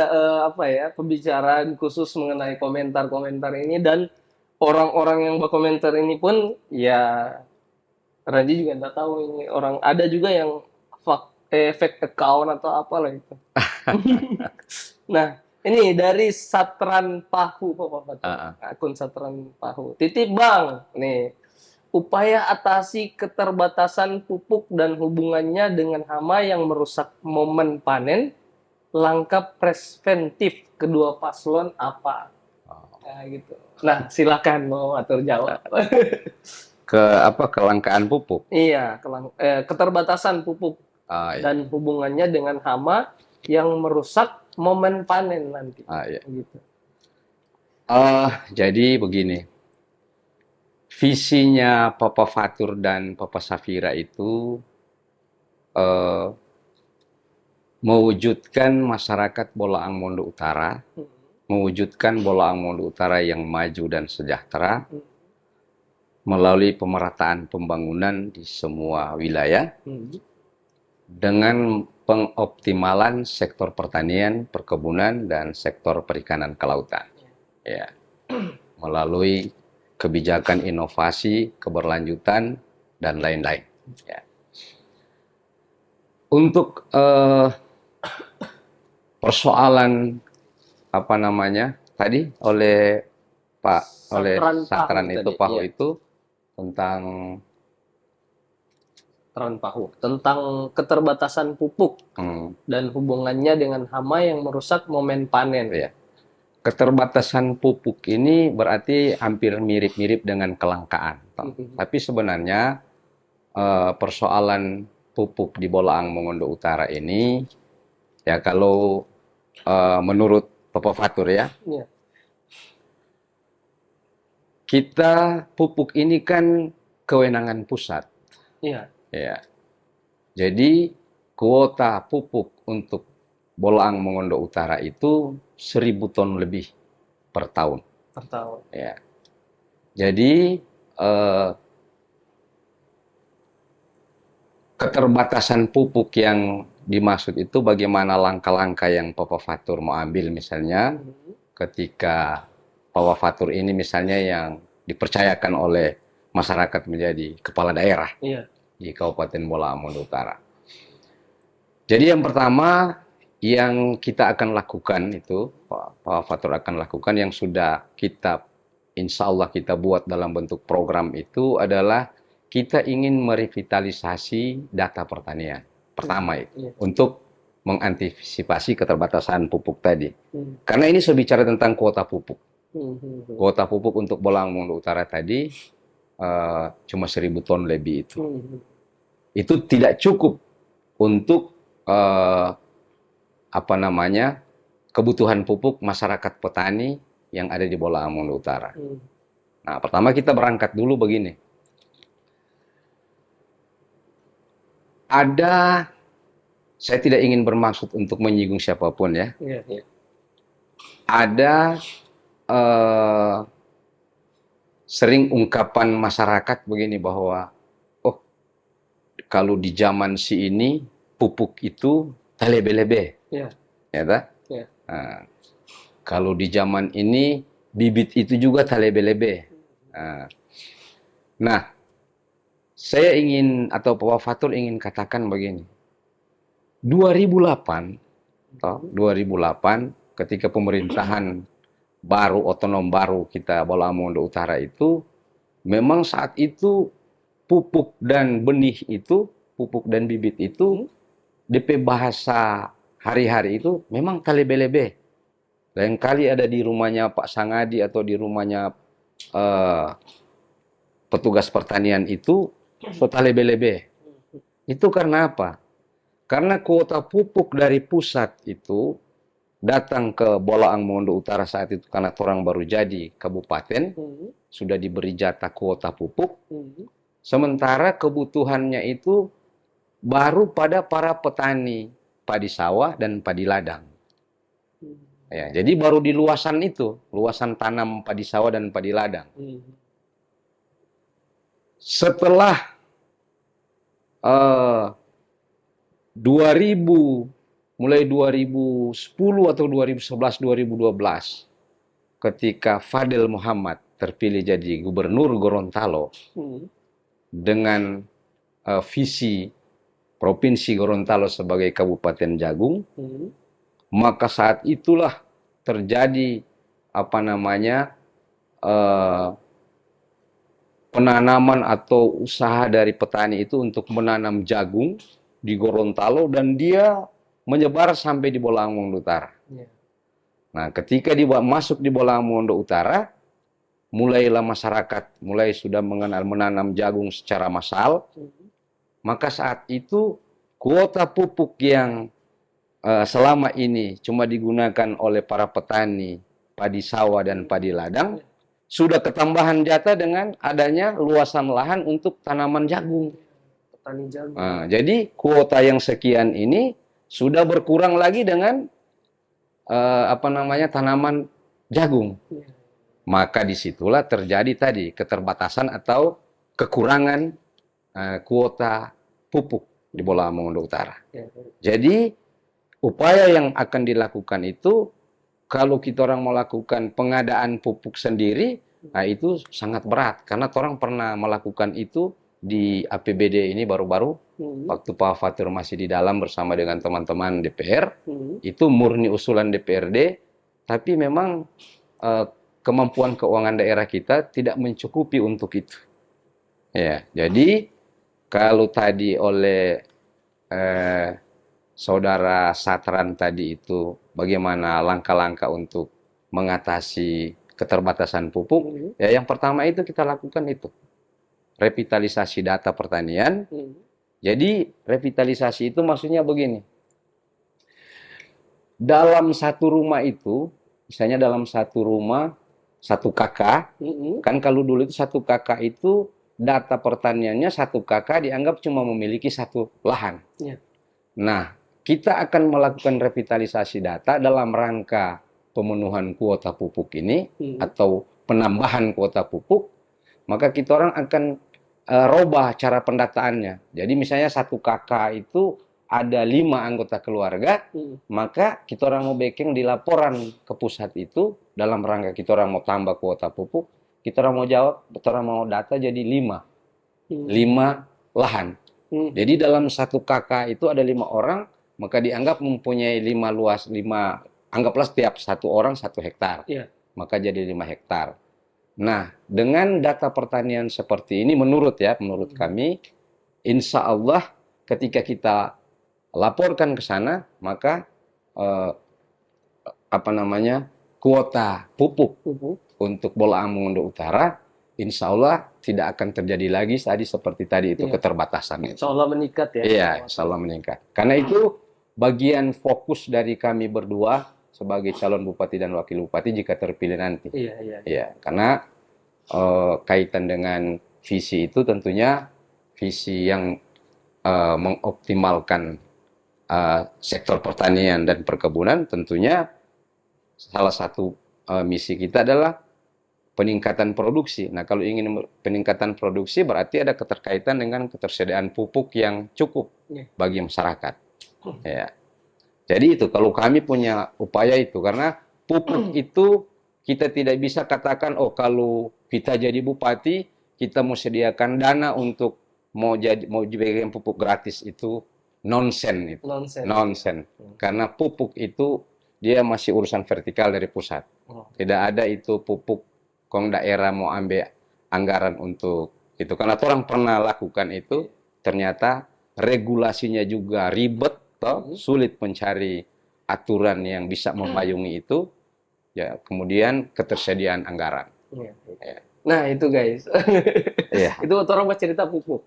apa ya pembicaraan khusus mengenai komentar-komentar ini dan orang-orang yang berkomentar ini pun ya Randi juga nggak tahu ini orang ada juga yang fake account atau apalah itu. Nah ini dari Satran Pahu Pawafatur. Akun Satran Pahu. Titip Bang nih. Upaya atasi keterbatasan pupuk dan hubungannya dengan hama yang merusak momen panen, langkah preventif kedua paslon apa? Nah, gitu. Nah, silakan mau atur jawab. Kelangkaan pupuk. Iya, keterbatasan pupuk dan hubungannya dengan hama yang merusak momen panen nanti. Iya. Gitu. Jadi begini. Visinya Papa Fatur dan Papa Safira itu mewujudkan masyarakat Bolaang Mongondo Utara, mewujudkan Bolaang Mongondo Utara yang maju dan sejahtera melalui pemerataan pembangunan di semua wilayah dengan pengoptimalan sektor pertanian, perkebunan, dan sektor perikanan kelautan. Ya. Melalui kebijakan inovasi, keberlanjutan, dan lain-lain. Ya. Untuk persoalan apa namanya tadi oleh Satran itu Pahu itu tentang Satran Pahu tentang keterbatasan pupuk dan hubungannya dengan hama yang merusak momen panen. Ya. Keterbatasan pupuk ini berarti hampir mirip-mirip dengan kelangkaan. Tapi sebenarnya persoalan pupuk di Bolaang Mongondo Utara ini, ya kalau menurut Papa Fatur ya, kita pupuk ini kan kewenangan pusat. Iya. Ya. Jadi kuota pupuk untuk Bolaang Mongondo Utara itu 1.000 ton lebih per tahun. Per tahun. Ya. Jadi keterbatasan pupuk yang dimaksud itu bagaimana langkah-langkah yang Papa Fatur mau ambil misalnya ketika Papa Fatur ini misalnya yang dipercayakan oleh masyarakat menjadi kepala daerah di Kabupaten Bolaang Mongondo Utara. Jadi yang pertama yang kita akan lakukan itu, Pak Fatur akan lakukan yang sudah kita, insya Allah kita buat dalam bentuk program itu adalah kita ingin merevitalisasi data pertanian. Pertama itu, Iya. untuk mengantisipasi keterbatasan pupuk tadi. Hmm. Karena ini berbicara tentang kuota pupuk. Hmm. Kuota pupuk untuk Bolang Mongondo Utara tadi cuma 1.000 ton lebih itu. Hmm. Itu tidak cukup untuk kebutuhan pupuk masyarakat petani yang ada di Bolang Mongondo Utara. Hmm. Nah, pertama kita berangkat dulu begini. Saya tidak ingin bermaksud untuk menyinggung siapapun ya. Iya, iya. Ada sering ungkapan masyarakat begini bahwa, oh, kalau di zaman si ini pupuk itu talebe-lebe, Iya. ya tak? Iya. Nah, kalau di zaman ini bibit itu juga talebe-lebe. Nah, saya ingin atau Pak Fatur ingin katakan begini. 2008 ketika pemerintahan baru otonom baru kita Bolang Mongondo Utara itu, memang saat itu pupuk dan benih itu, pupuk dan bibit itu, DP bahasa hari-hari itu memang talebe-lebe. Lain kali ada di rumahnya Pak Sangadi atau di rumahnya petugas pertanian itu, so talebe-lebe. Itu karena apa? Karena kuota pupuk dari pusat itu datang ke Bolang Mongondo Utara saat itu karena orang baru jadi kabupaten, sudah diberi jatah kuota pupuk. Sementara kebutuhannya itu baru pada para petani padi sawah dan padi ladang. Ya, jadi baru di luasan itu, luasan tanam padi sawah dan padi ladang. Setelah mulai 2010 atau 2011-2012, ketika Fadel Muhammad terpilih jadi gubernur Gorontalo dengan visi Provinsi Gorontalo sebagai Kabupaten Jagung, maka saat itulah terjadi penanaman atau usaha dari petani itu untuk menanam jagung di Gorontalo, dan dia menyebar sampai di Bolang Mongondo Utara. Nah, ketika masuk di Bolang Mongondo Utara, mulailah masyarakat sudah mengenal menanam jagung secara massal. Maka saat itu kuota pupuk yang selama ini cuma digunakan oleh para petani padi sawah dan padi ladang, sudah ketambahan jatah dengan adanya luasan lahan untuk tanaman jagung. Petani jagung. Nah, jadi kuota yang sekian ini sudah berkurang lagi dengan tanaman jagung. Maka disitulah terjadi tadi keterbatasan atau kekurangan kuota pupuk di Bolang Mongondo Utara. Jadi upaya yang akan dilakukan itu, kalau kita orang melakukan pengadaan pupuk sendiri, nah itu sangat berat. Karena orang pernah melakukan itu di APBD ini baru-baru, waktu Pak Fatur masih di dalam bersama dengan teman-teman DPR, itu murni usulan DPRD, tapi memang kemampuan keuangan daerah kita tidak mencukupi untuk itu. Ya, jadi kalau tadi oleh Saudara Satran tadi itu bagaimana langkah-langkah untuk mengatasi keterbatasan pupuk, ya yang pertama itu kita lakukan itu revitalisasi data pertanian. Jadi revitalisasi itu maksudnya begini, dalam satu rumah itu, misalnya dalam satu rumah satu kakak, kan kalau dulu itu satu kakak itu data pertaniannya satu kakak dianggap cuma memiliki satu lahan. Nah, kita akan melakukan revitalisasi data dalam rangka pemenuhan kuota pupuk ini atau penambahan kuota pupuk, maka kita orang akan robah cara pendataannya. Jadi misalnya satu kakak itu ada 5 anggota keluarga, maka kita orang mau backing di laporan ke pusat itu dalam rangka kita orang mau tambah kuota pupuk, kita orang mau jawab, kita orang mau data jadi 5 lahan. Jadi dalam satu kakak itu ada 5 orang, maka dianggap mempunyai 5 anggaplah setiap satu orang 1 hektar. Maka jadi 5 hektar. Nah, dengan data pertanian seperti ini, menurut kami, insya Allah ketika kita laporkan ke sana, maka eh, apa namanya kuota pupuk untuk Bola Mongondo Utara, insya Allah tidak akan terjadi lagi tadi seperti tadi itu Iya. keterbatasan itu. Insya Allah meningkat ya. Iya, insya Allah meningkat. Karena itu bagian fokus dari kami berdua sebagai calon bupati dan wakil bupati jika terpilih nanti. Iya, iya. Ya, karena kaitan dengan visi itu tentunya visi yang mengoptimalkan sektor pertanian dan perkebunan, tentunya salah satu misi kita adalah peningkatan produksi. Nah, kalau ingin peningkatan produksi berarti ada keterkaitan dengan ketersediaan pupuk yang cukup bagi masyarakat. Ya. Jadi itu kalau kami punya upaya itu, karena pupuk itu kita tidak bisa katakan oh kalau kita jadi bupati kita mau sediakan dana untuk mau diberikan pupuk gratis, itu nonsen itu. Nonsen. Karena pupuk itu dia masih urusan vertikal dari pusat. Tidak ada itu pupuk kong daerah mau ambil anggaran untuk itu. Karena orang pernah lakukan itu, ternyata regulasinya juga ribet, toh, sulit mencari aturan yang bisa memayungi itu, ya kemudian ketersediaan anggaran. Ya. Nah itu guys, itu orang bercerita pupuk.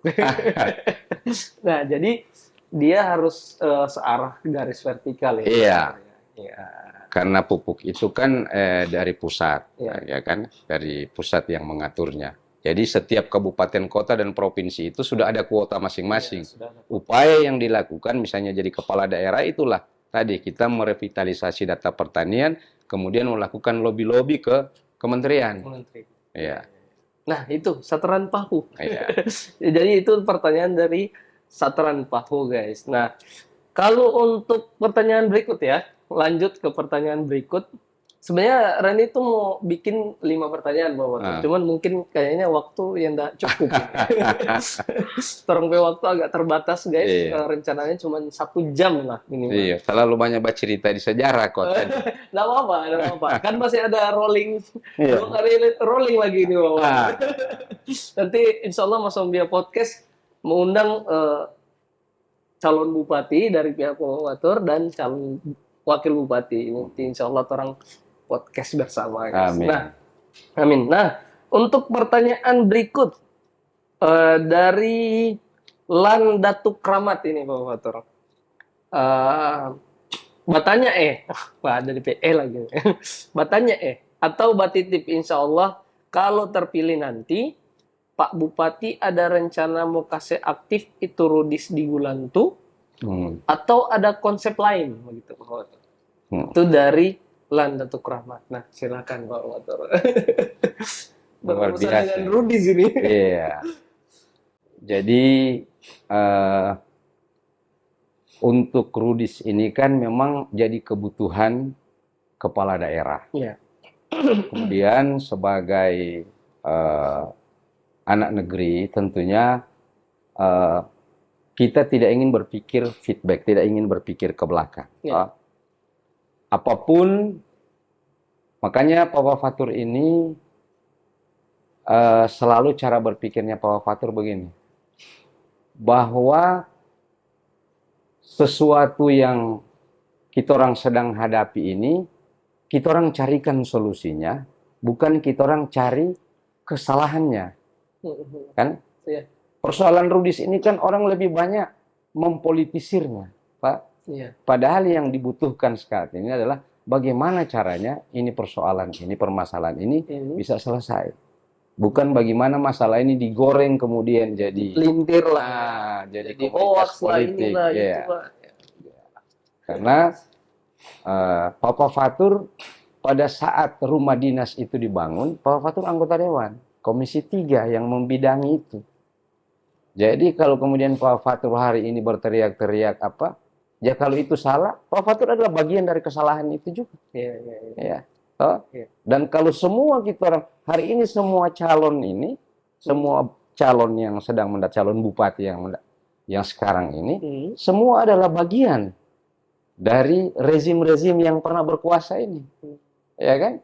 Nah jadi dia harus searah garis vertikal ya. Iya. Ya. Karena pupuk itu kan dari pusat, ya kan, dari pusat yang mengaturnya. Jadi setiap kabupaten, kota, dan provinsi itu sudah ada kuota masing-masing. Upaya yang dilakukan misalnya jadi kepala daerah itulah tadi kita merevitalisasi data pertanian, kemudian melakukan lobby-lobby ke kementerian. Ya. Nah itu Sateran Pahu. Ya. Jadi itu pertanyaan dari Sateran Pahu guys. Nah kalau untuk pertanyaan berikut ya, lanjut ke pertanyaan berikut. Sebenarnya Rani itu mau bikin 5 pertanyaan Bapak. Cuman mungkin kayaknya waktu yang tidak cukup. Terang waktu agak terbatas guys. Rencananya cuma 1 jam lah minimal. Iya, terlalu banyak cerita di sejarah kok. Nggak apa-apa. Kan masih ada rolling, 2 kali rolling lagi ini Bapak. Nanti insya Allah Mas Ombia Podcast mengundang calon bupati dari pihak Watur dan calon wakil bupati. Nanti insya Allah orang podcast bersama. Guys. Amin. Amin. Nah, untuk pertanyaan berikut dari Lan Datuk Kramat ini Pak Watur. Batanya wah dari PE lagi. Batanya atau batitip insya Allah kalau terpilih nanti Pak Bupati ada rencana mau kasih aktif itu Rudis di Gulantu atau ada konsep lain begitu Pak Watur. Itu dari Lan Datuk Rahmat. Nah, silakan Pak Watur. Luar biasa dengan Rudi sini. Iya. Jadi untuk Rudis ini kan memang jadi kebutuhan kepala daerah. Iya. Kemudian sebagai anak negeri tentunya kita tidak ingin berpikir feedback, tidak ingin berpikir ke belakang. Ya. Apapun, makanya Pak Wafatur ini selalu cara berpikirnya Pak Wafatur begini, bahwa sesuatu yang kita orang sedang hadapi ini, kita orang carikan solusinya, bukan kita orang cari kesalahannya. Kan? Persoalan Rudis ini kan orang lebih banyak mempolitisirnya, Pak. Padahal yang dibutuhkan saat ini adalah bagaimana caranya ini persoalan ini, permasalahan ini bisa selesai. Bukan bagaimana masalah ini digoreng kemudian jadi lintir lah, jadi komunitas politik. Ya. Karena Pak Wafatur pada saat rumah dinas itu dibangun, Pak Wafatur anggota dewan Komisi 3 yang membidangi itu. Jadi kalau kemudian Pak Wafatur hari ini berteriak-teriak apa? Ya kalau itu salah, Pak Wafatur adalah bagian dari kesalahan itu juga. Ya. Dan kalau semua kita hari ini semua calon ini, semua calon yang sedang calon bupati yang sekarang ini, semua adalah bagian dari rezim-rezim yang pernah berkuasa ini, ya kan?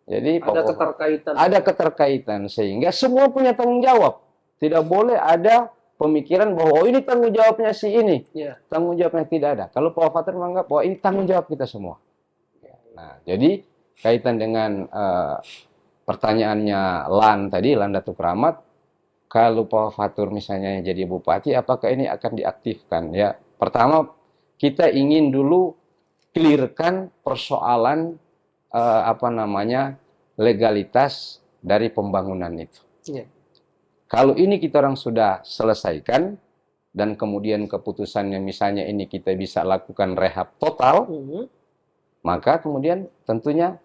Jadi Ada keterkaitan. ada keterkaitan sehingga semua punya tanggung jawab. Tidak boleh ada pemikiran bahwa oh ini tanggung jawabnya si ini. Ya. Tanggung jawabnya tidak ada. Kalau Pak Fatur menganggap bahwa ini tanggung jawab kita semua. Nah, jadi kaitan dengan pertanyaannya Lan Datuk Rahmat, kalau Pak Fatur misalnya jadi bupati, apakah ini akan diaktifkan? Ya, pertama kita ingin dulu clearkan persoalan legalitas dari pembangunan itu. Ya. Kalau ini kita orang sudah selesaikan dan kemudian keputusannya misalnya ini kita bisa lakukan rehab total, maka kemudian tentunya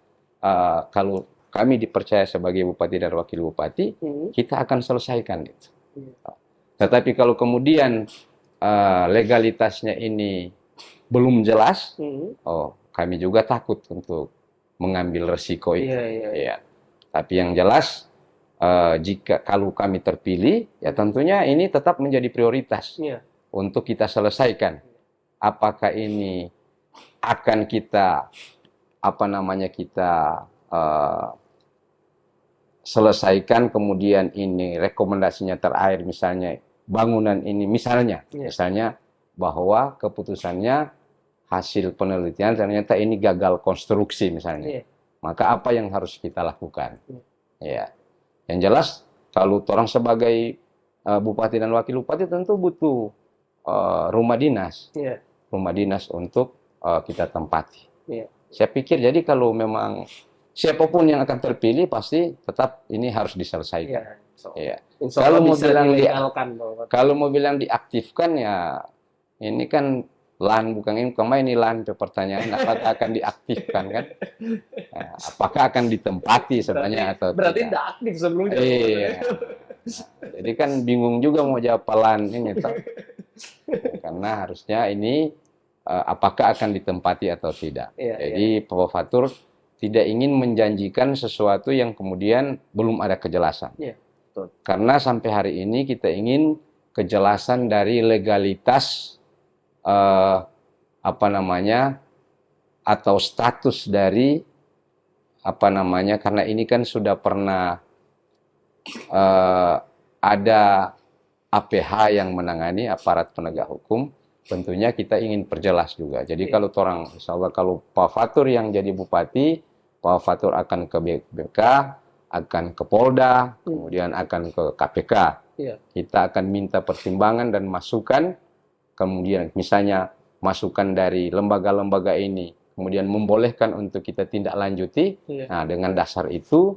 kalau kami dipercaya sebagai bupati dan wakil bupati, kita akan selesaikan itu. Tetapi kalau kemudian legalitasnya ini belum jelas, kami juga takut untuk mengambil resiko itu. Ya. Tapi yang jelas, jika kalau kami terpilih, ya tentunya ini tetap menjadi prioritas untuk kita selesaikan. Apakah ini akan kita selesaikan, kemudian ini rekomendasinya terakhir misalnya bangunan ini misalnya bahwa keputusannya hasil penelitian ternyata ini gagal konstruksi misalnya, maka apa yang harus kita lakukan? Ya, yang jelas kalau orang sebagai bupati dan wakil bupati tentu butuh rumah dinas untuk kita tempati. Saya pikir jadi kalau memang siapapun yang akan terpilih pasti tetap ini harus diselesaikan. Kalau mau bilang diaktifkan ya ini kan LAN bukan ini LAN pertanyaan apakah akan diaktifkan kan? Nah, apakah akan ditempati sebenarnya atau berarti tidak? tidak aktif sebelumnya. Iya. Nah, jadi kan bingung juga mau jawab LAN ini toh. Karena harusnya ini apakah akan ditempati atau tidak. Jadi Pak Fatur tidak ingin menjanjikan sesuatu yang kemudian belum ada kejelasan. Karena sampai hari ini kita ingin kejelasan dari legalitas atau status dari karena ini kan sudah pernah ada APH yang menangani aparat penegak hukum, tentunya kita ingin perjelas juga. Jadi kalau orang, insya Allah kalau Pak Fatur yang jadi bupati, Pak Fatur akan ke BK, akan ke Polda, kemudian akan ke KPK. Kita akan minta pertimbangan dan masukan, kemudian misalnya masukan dari lembaga-lembaga ini, kemudian membolehkan untuk kita tindak lanjuti. Nah, dengan dasar itu,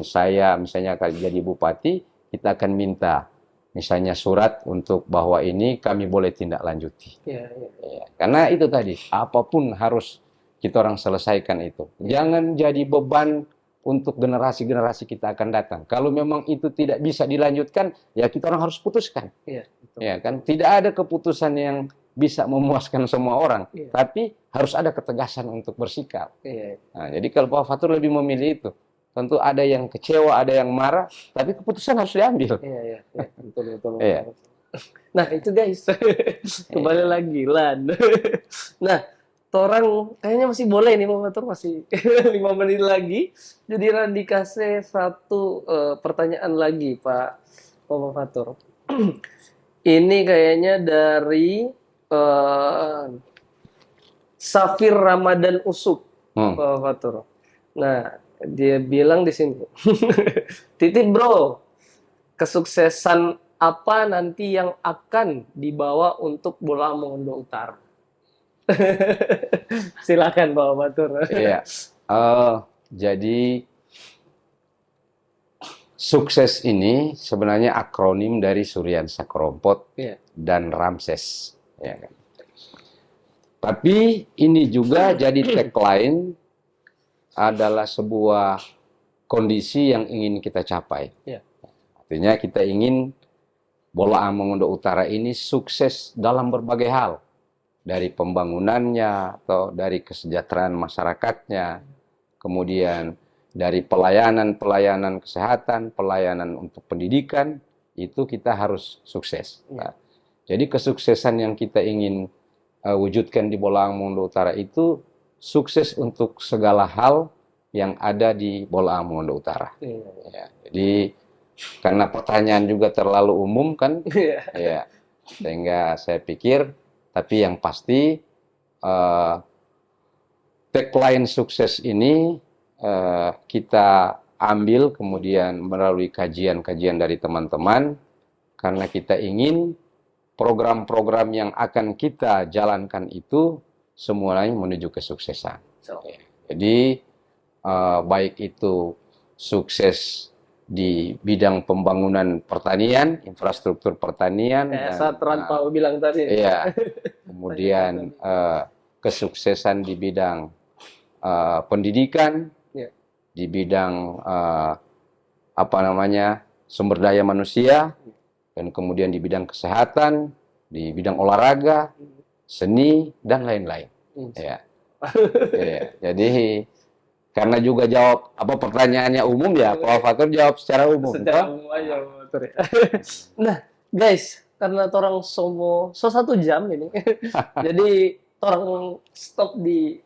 saya misalnya kalau jadi bupati, kita akan minta misalnya surat untuk bahwa ini kami boleh tindak lanjuti. Karena itu tadi, apapun harus kita orang selesaikan itu. Jangan jadi beban untuk generasi-generasi kita akan datang. Kalau memang itu tidak bisa dilanjutkan, ya kita orang harus putuskan. Ya kan, tidak ada keputusan yang bisa memuaskan semua orang, tapi harus ada ketegasan untuk bersikap. Nah, jadi kalau Pak Fatur lebih memilih itu, tentu ada yang kecewa, ada yang marah, tapi keputusan harus diambil. Betul. Nah itu guys, kembali lagi LAN. Nah, orang kayaknya masih boleh nih Pak Fatur, masih 5 menit lagi. Jadi dikasih satu pertanyaan lagi Pak Fatur. Ini kayaknya dari Safir Ramadan Usuk, Pak Fatur. Nah, dia bilang di sini, titip bro, kesuksesan apa nanti yang akan dibawa untuk bola Mongondo Utara? Silakan Pak Fatur. Iya. Jadi sukses ini sebenarnya akronim dari Suryan Sakrompot dan Ramses. Ya kan? Tapi ini juga jadi tagline adalah sebuah kondisi yang ingin kita capai. Artinya kita ingin bola Mongondo Utara ini sukses dalam berbagai hal. Dari pembangunannya atau dari kesejahteraan masyarakatnya, kemudian dari pelayanan kesehatan, pelayanan untuk pendidikan, itu kita harus sukses. Nah, jadi kesuksesan yang kita ingin wujudkan di bola Mongondo Utara itu sukses untuk segala hal yang ada di Bola Mongondo Utara. Iya. Ya, jadi karena pertanyaan juga terlalu umum kan, Iya. ya, sehingga saya pikir, tapi yang pasti eh, tagline sukses ini kita ambil kemudian melalui kajian-kajian dari teman-teman, karena kita ingin program-program yang akan kita jalankan itu semuanya menuju kesuksesan. So, Jadi baik itu sukses di bidang pembangunan pertanian, infrastruktur pertanian, kayak dan saat Rantau bilang tadi. iya, kemudian kesuksesan di bidang pendidikan, Iya. di bidang apa namanya sumber daya manusia, dan kemudian di bidang kesehatan, di bidang olahraga, seni, dan lain-lain. Ya. Ya, jadi karena juga jawab apa pertanyaannya umum ya, Pak Fatur jawab secara umum. Secara umum aja, Pak Fatur ya. Nah, guys, karena orang somo 1 jam ini, jadi orang stop di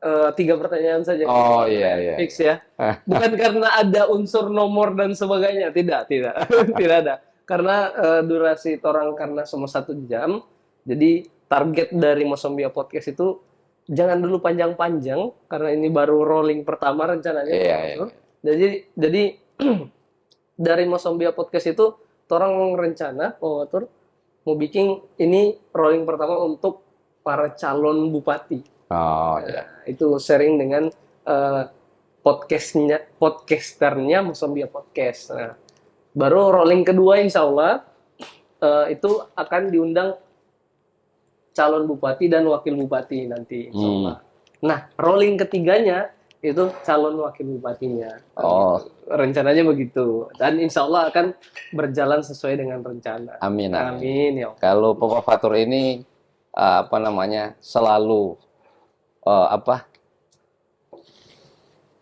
3 pertanyaan saja. Oh iya iya. Fix ya. Bukan karena ada unsur nomor dan sebagainya, tidak, tidak ada. Karena durasi orang karena semua 1 jam, jadi target dari Mosombia Podcast itu jangan dulu panjang-panjang karena ini baru rolling pertama rencananya. Iya, iya. Jadi dari Mosombia Podcast itu orang rencana mau bikin ini rolling pertama untuk para calon bupati. Oh iya. Itu sharing dengan podcasternya Mosombia Podcast. Nah, baru rolling kedua insya Allah itu akan diundang calon bupati dan wakil bupati nanti insya Allah. Nah, rolling ketiganya itu calon wakil bupatinya. Oh. Rencananya begitu. Dan insya Allah akan berjalan sesuai dengan rencana. Amin, amin. Amin ya Allah. Kalau Bapak Fatur ini apa namanya selalu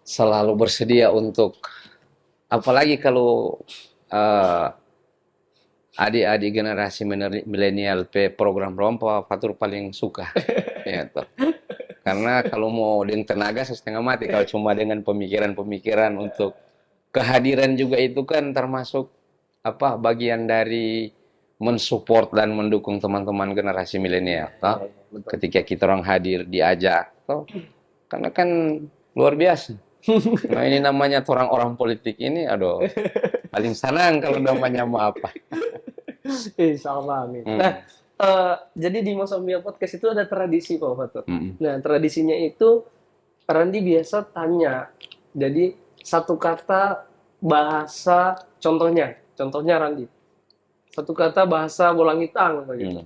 selalu bersedia untuk, apalagi kalau adik-adik generasi milenial program Pak Fatur paling suka. Ya, toh. Karena kalau mau dengan tenaga setengah mati, kalau cuma dengan pemikiran-pemikiran untuk kehadiran juga itu kan termasuk bagian dari mensupport dan mendukung teman-teman generasi milenial. Toh. Ketika kita orang hadir diajak, toh. Karena kan luar biasa. Nah ini namanya orang-orang politik ini, aduh, paling senang kalau namanya mau apa. Insya Allah, amin. Nah, jadi di Mosombia Podcast itu ada tradisi Pak Fatur. Nah, tradisinya itu Randi biasa tanya. Jadi satu kata bahasa contohnya Randi. Satu kata bahasa Bolangitang begitu.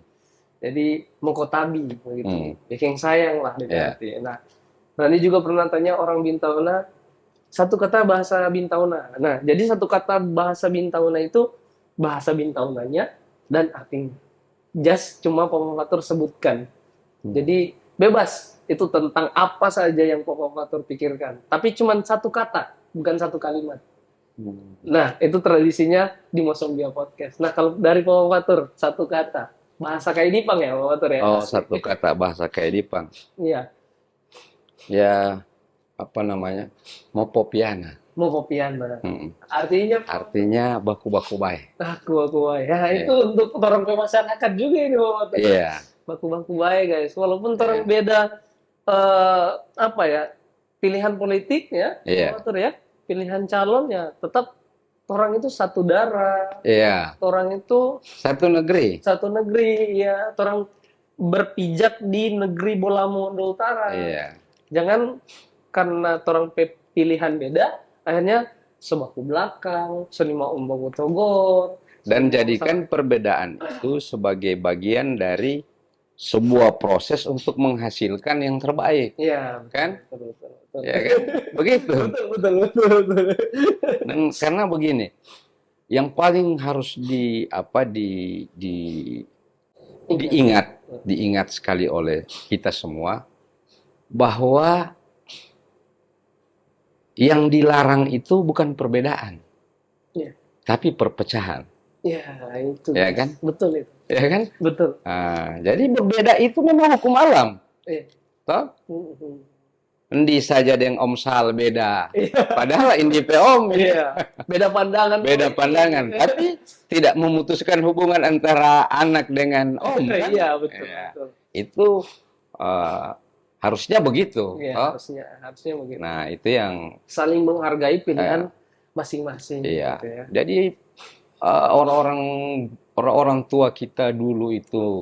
Jadi Mokotabi begitu. Yang sayang lah berarti. Nah, Randi juga pernah tanya orang Bintauna satu kata bahasa Bintauna. Nah, jadi satu kata bahasa Bintauna itu bahasa Bintaunanya dan artinya. Just cuma Pak Fatur sebutkan. Jadi bebas itu tentang apa saja yang Pak Fatur pikirkan. Tapi cuma satu kata, bukan satu kalimat. Nah, itu tradisinya di Mosombia Podcast. Nah, kalau dari Pak Fatur satu kata bahasa Kaidipang ya Pak Fatur ya. Oh, satu kata bahasa Kaidipang. Iya. Ya apa namanya? Mopopiana. Mopopiana. Artinya baku-baku baik. Baku-baku baik. Ya, itu untuk orang masyarakat juga ini Pak Fatur. Iya. Baku-baku baik guys. Walaupun orang beda pilihan politik ya, Pak Fatur ya. Pilihan calon ya, tetap orang itu satu darah. Iya. Orang itu satu negeri. Satu negeri ya. Orang berpijak di negeri Bola Mongondo Utara. Iya. Jangan karena orang pilihan beda, akhirnya sebaku belakang, senima umbaku togor. Dan jadikan perbedaan itu sebagai bagian dari sebuah proses untuk menghasilkan yang terbaik. Iya, kan? Betul. Ya kan? Begitu. Betul. Dan karena begini, yang paling harus diingat sekali oleh kita semua, bahwa yang dilarang itu bukan perbedaan, tapi perpecahan. Ya, itu. Ya kan? Betul itu. Ya kan? Betul. Nah, jadi berbeda itu memang hukum alam. Iya. Toh? Endi saja dengan Om Sal beda. Iya. Padahal Indi pe Om ini. Iya. Beda pandangan. Beda pandangan, tapi tidak memutuskan hubungan antara anak dengan Om kan? Iya, betul, Ya. betul. Itu eh, harusnya begitu. Iya, Oh. harusnya begitu. Nah, itu yang Saling menghargai pilihan masing-masing iya. gitu ya. Jadi orang-orang tua kita dulu itu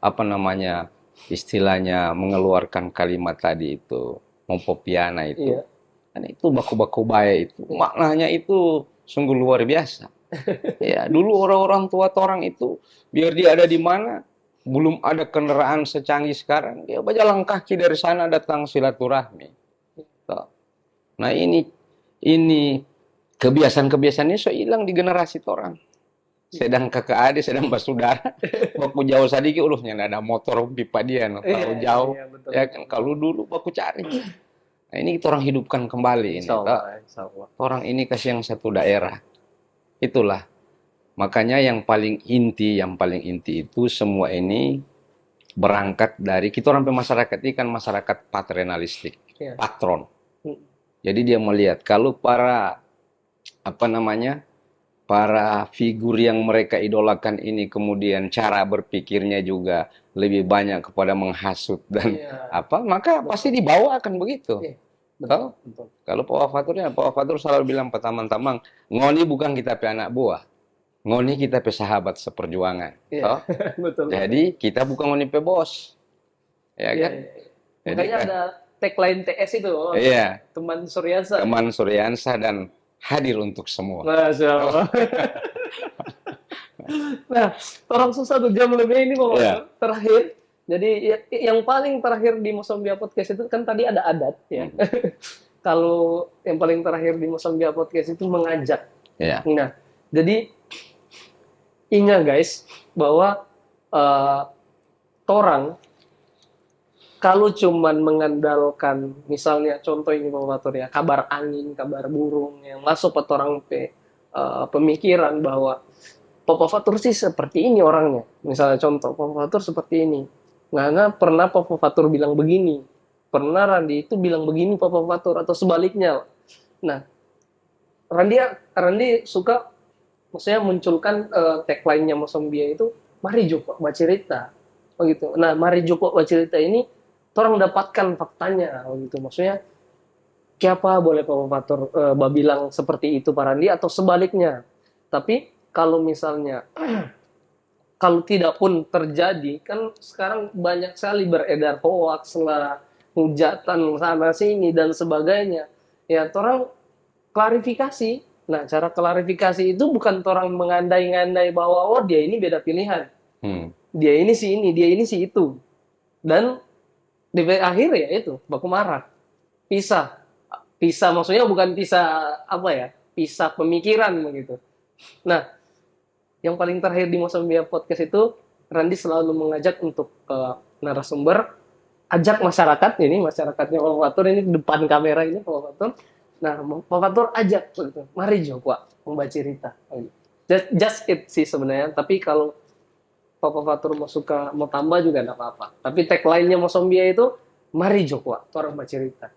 apa namanya istilahnya mengeluarkan kalimat tadi itu mempopiana itu. Iya. Kan itu baku-baku baik itu maknanya itu sungguh luar biasa. Ya, dulu orang-orang tua orang itu biar dia ada di mana belum ada kendaraan secanggih sekarang dia berjalan kaki dari sana datang silaturahmi. Tuh. Nah ini kebiasaan-kebiasaan ini so hilang di generasi orang. Sedang kakak adik, sedang bersaudara, waktu jauh sedikit, ulahnya ada motor pipa dia, no, tahu jauh, Iya, betul. ya kan. Kalau dulu aku cari, nah ini kita orang hidupkan kembali ini, Insya toh. Allah, insya Allah. Orang ini kasih yang satu daerah, itulah. Makanya yang paling inti itu semua ini berangkat dari kita orang masyarakat ini kan masyarakat paternalistik, Iya. patron. Hmm. Jadi dia melihat kalau para apa namanya para figur yang mereka idolakan ini kemudian cara berpikirnya juga lebih banyak kepada menghasut dan Iya. apa maka pasti dibawa akan begitu. Iya. Kalau Betul. kalau Pak Wafatur selalu bilang pertama-tama ngoni bukan kita pe anak buah, ngoni kita pe sahabat seperjuangan. Iya. Toh? Betul. Jadi kita bukan ngoni pe bos, ya Iya, kan? iya. Jadi Makanya kan, ada tagline TS itu, iya, teman Suryansa. teman Suryansa dan hadir untuk semua. Masya Allah. Nah, orang susah 1 jam lebih ini Pak Iya. terakhir. Jadi yang paling terakhir di Mosambia Podcast itu kan tadi ada adat ya. Kalau yang paling terakhir di Mosambia Podcast itu mengajak. Ya. Nah, jadi ingat guys bahwa orang kalau cuman mengandalkan misalnya contoh ini Pak Fatur ya kabar angin, kabar burung yang masuk ke orang pemikiran bahwa Papa Fatur sih seperti ini orangnya. Misalnya contoh Papa Fatur seperti ini. Nggak pernah Papa Fatur bilang begini. Pernah Randi itu bilang begini Papa Fatur atau sebaliknya. Nah, Randi suka maksudnya munculkan tagline-nya Mosambia itu mari Joko bercerita. Begitu. Nah, mari Joko bercerita ini orang dapatkan faktanya gitu. Maksudnya siapa boleh Papa Fatur bilang seperti itu Pak Randi atau sebaliknya. Tapi kalau misalnya kalau tidak pun terjadi kan sekarang banyak sekali beredar hoax lah, hujatan sana sini dan sebagainya. Ya, orang klarifikasi. Nah, cara klarifikasi itu bukan orang mengandai-ngandai bahwa oh dia ini beda pilihan. Dia ini si ini, dia ini si itu. Dan di akhir ya itu baku marah. Pisah maksudnya bukan pisah apa ya? Pisah pemikiran begitu. Nah, yang paling terakhir di Mosambia Podcast itu Randi selalu mengajak untuk narasumber ajak masyarakat ini masyarakatnya Pak Fatur ini depan kamera ini Pak Fatur. Nah, Pak Fatur ajak gitu. Mari Joko membaca cerita. Just it sih sebenarnya, tapi kalau Pak Fatur mau tambah juga enggak apa-apa. Tapi tagline-nya Mosambia itu mari Joko orang baca cerita.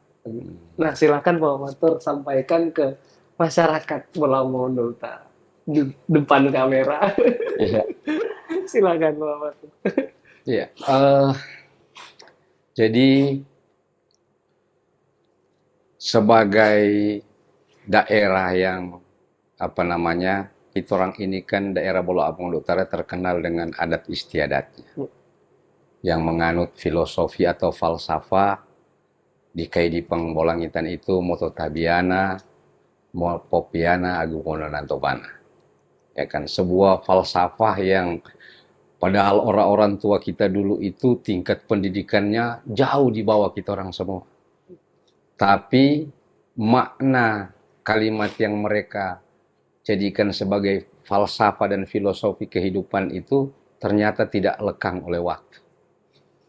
Nah, silakan Pak Fatur sampaikan ke masyarakat Pulau Mondota di depan kamera. Iya. Silakan Pak Fatur. Iya. Jadi sebagai daerah yang apa namanya itu orang ini kan daerah Pulau Ambon Utara terkenal dengan adat istiadatnya yang menganut filosofi atau falsafah di Kaidi Pengbolangitan itu Moto Tabiana, Popiana, Agumono Nantobana. Ya kan sebuah falsafah yang padahal orang-orang tua kita dulu itu tingkat pendidikannya jauh di bawah kita orang semua. Tapi makna kalimat yang mereka jadikan sebagai falsafah dan filosofi kehidupan itu ternyata tidak lekang oleh waktu.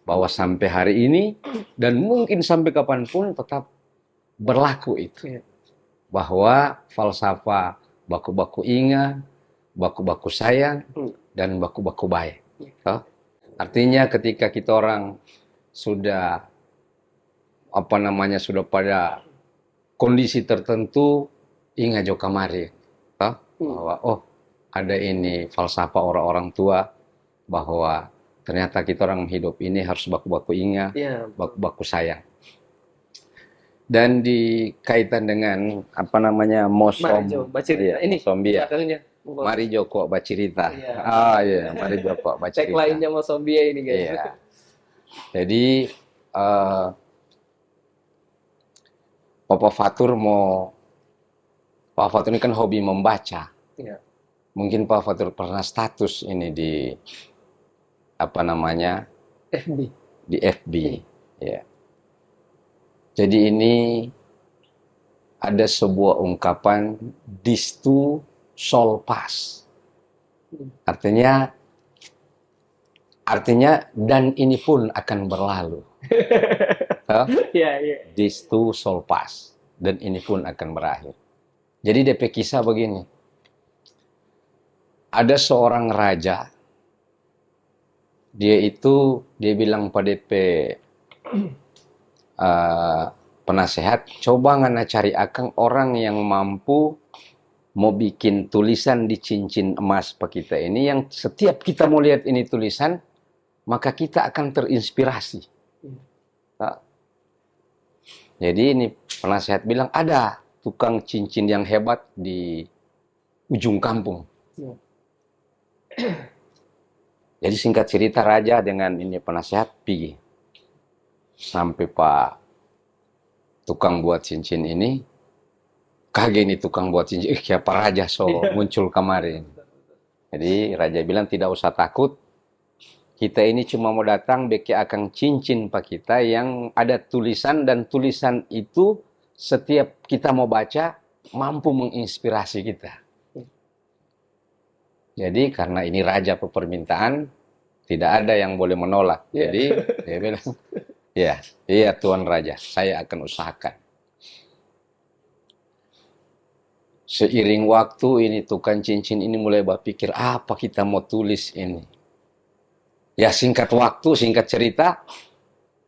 Bahwa sampai hari ini dan mungkin sampai kapanpun tetap berlaku itu. Bahwa falsafah baku-baku ingat, baku-baku sayang, dan baku-baku baik. Artinya ketika kita orang sudah apa namanya sudah pada kondisi tertentu ingat jo kamari, toh, bahwa oh ada ini falsafah orang-orang tua bahwa ternyata kita orang hidup ini harus baku-baku ingat, Iya. baku-baku sayang. Dan dikaitan dengan apa namanya Mari Jo, baca cerita iya, ini mosombia. belakangnya. Mari Joko bacirita. Iya. Ah iya, mari Joko bacirita. Tagline-nya Mosombia ini guys. Iya. Jadi Papa Fatur Pak Fatur ini kan hobi membaca. Iya. Mungkin Pak Fatur pernah status ini di apa namanya FB. di FB. Ya. Jadi ini ada sebuah ungkapan distu sol pas. Artinya dan ini pun akan berlalu. Iya, iya. Distu sol pas dan ini pun akan berakhir. Jadi DP kisah begini. Ada seorang raja, dia bilang pada DP penasehat, coba ngana cari akang orang yang mampu mau bikin tulisan di cincin emas pak kita ini, yang setiap kita mau lihat ini tulisan, maka kita akan terinspirasi. Nah, jadi ini penasehat bilang, ada tukang cincin yang hebat di ujung kampung. Jadi singkat cerita, raja dengan ini penasehat pergi. Sampai Pak tukang buat cincin ini, kaget ini tukang buat cincin, siapa raja muncul kemarin. Jadi raja bilang, tidak usah takut, kita ini cuma mau datang beki akang cincin pak kita yang ada tulisan, dan tulisan itu setiap kita mau baca mampu menginspirasi kita. Jadi karena ini raja permintaan, tidak ada yang boleh menolak. Jadi dia bilang, iya Tuan Raja, saya akan usahakan. Seiring waktu ini tukang cincin ini mulai berpikir, apa kita mau tulis ini? Ya singkat waktu, singkat cerita,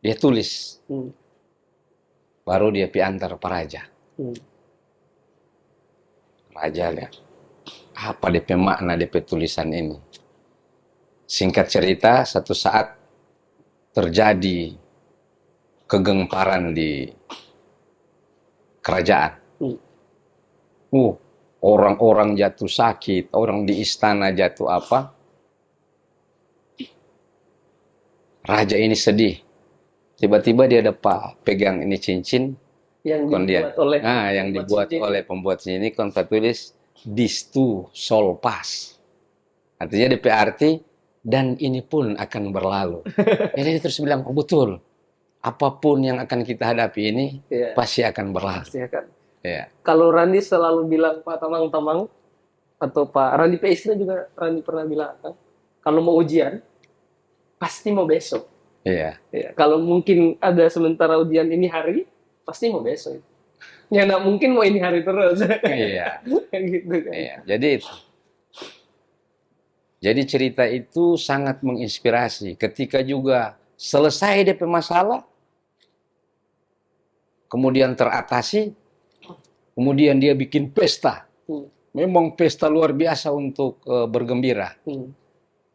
dia tulis. Baru dia piantar Pak Raja. Raja lihat, apa DP makna DP tulisan ini? Singkat cerita, satu saat terjadi kegemparan di kerajaan. Orang-orang jatuh sakit, orang di istana jatuh apa? Raja ini sedih. Tiba-tiba dia dapat pegang ini cincin yang dibuat oleh pembuat cincin ini, kon tulis distu sol pas. Artinya DP arti dan ini pun akan berlalu. Jadi dia terus bilang, oh betul. Apapun yang akan kita hadapi ini pasti akan berlalu. Pasti akan. Ya. Kalau Randi selalu bilang Pak Tamang-Tamang, atau Pak Randi PS juga, Randi pernah bilang kan, kalau mau ujian pasti mau besok. Iya. Ya, kalau mungkin ada sementara ujian ini hari, pasti mau besok. Ya nggak mungkin mau ini hari terus. Iya. Gitu kan. Iya. Jadi cerita itu sangat menginspirasi. Ketika juga selesai DP masalah, kemudian teratasi, kemudian dia bikin pesta. Memang pesta luar biasa untuk bergembira.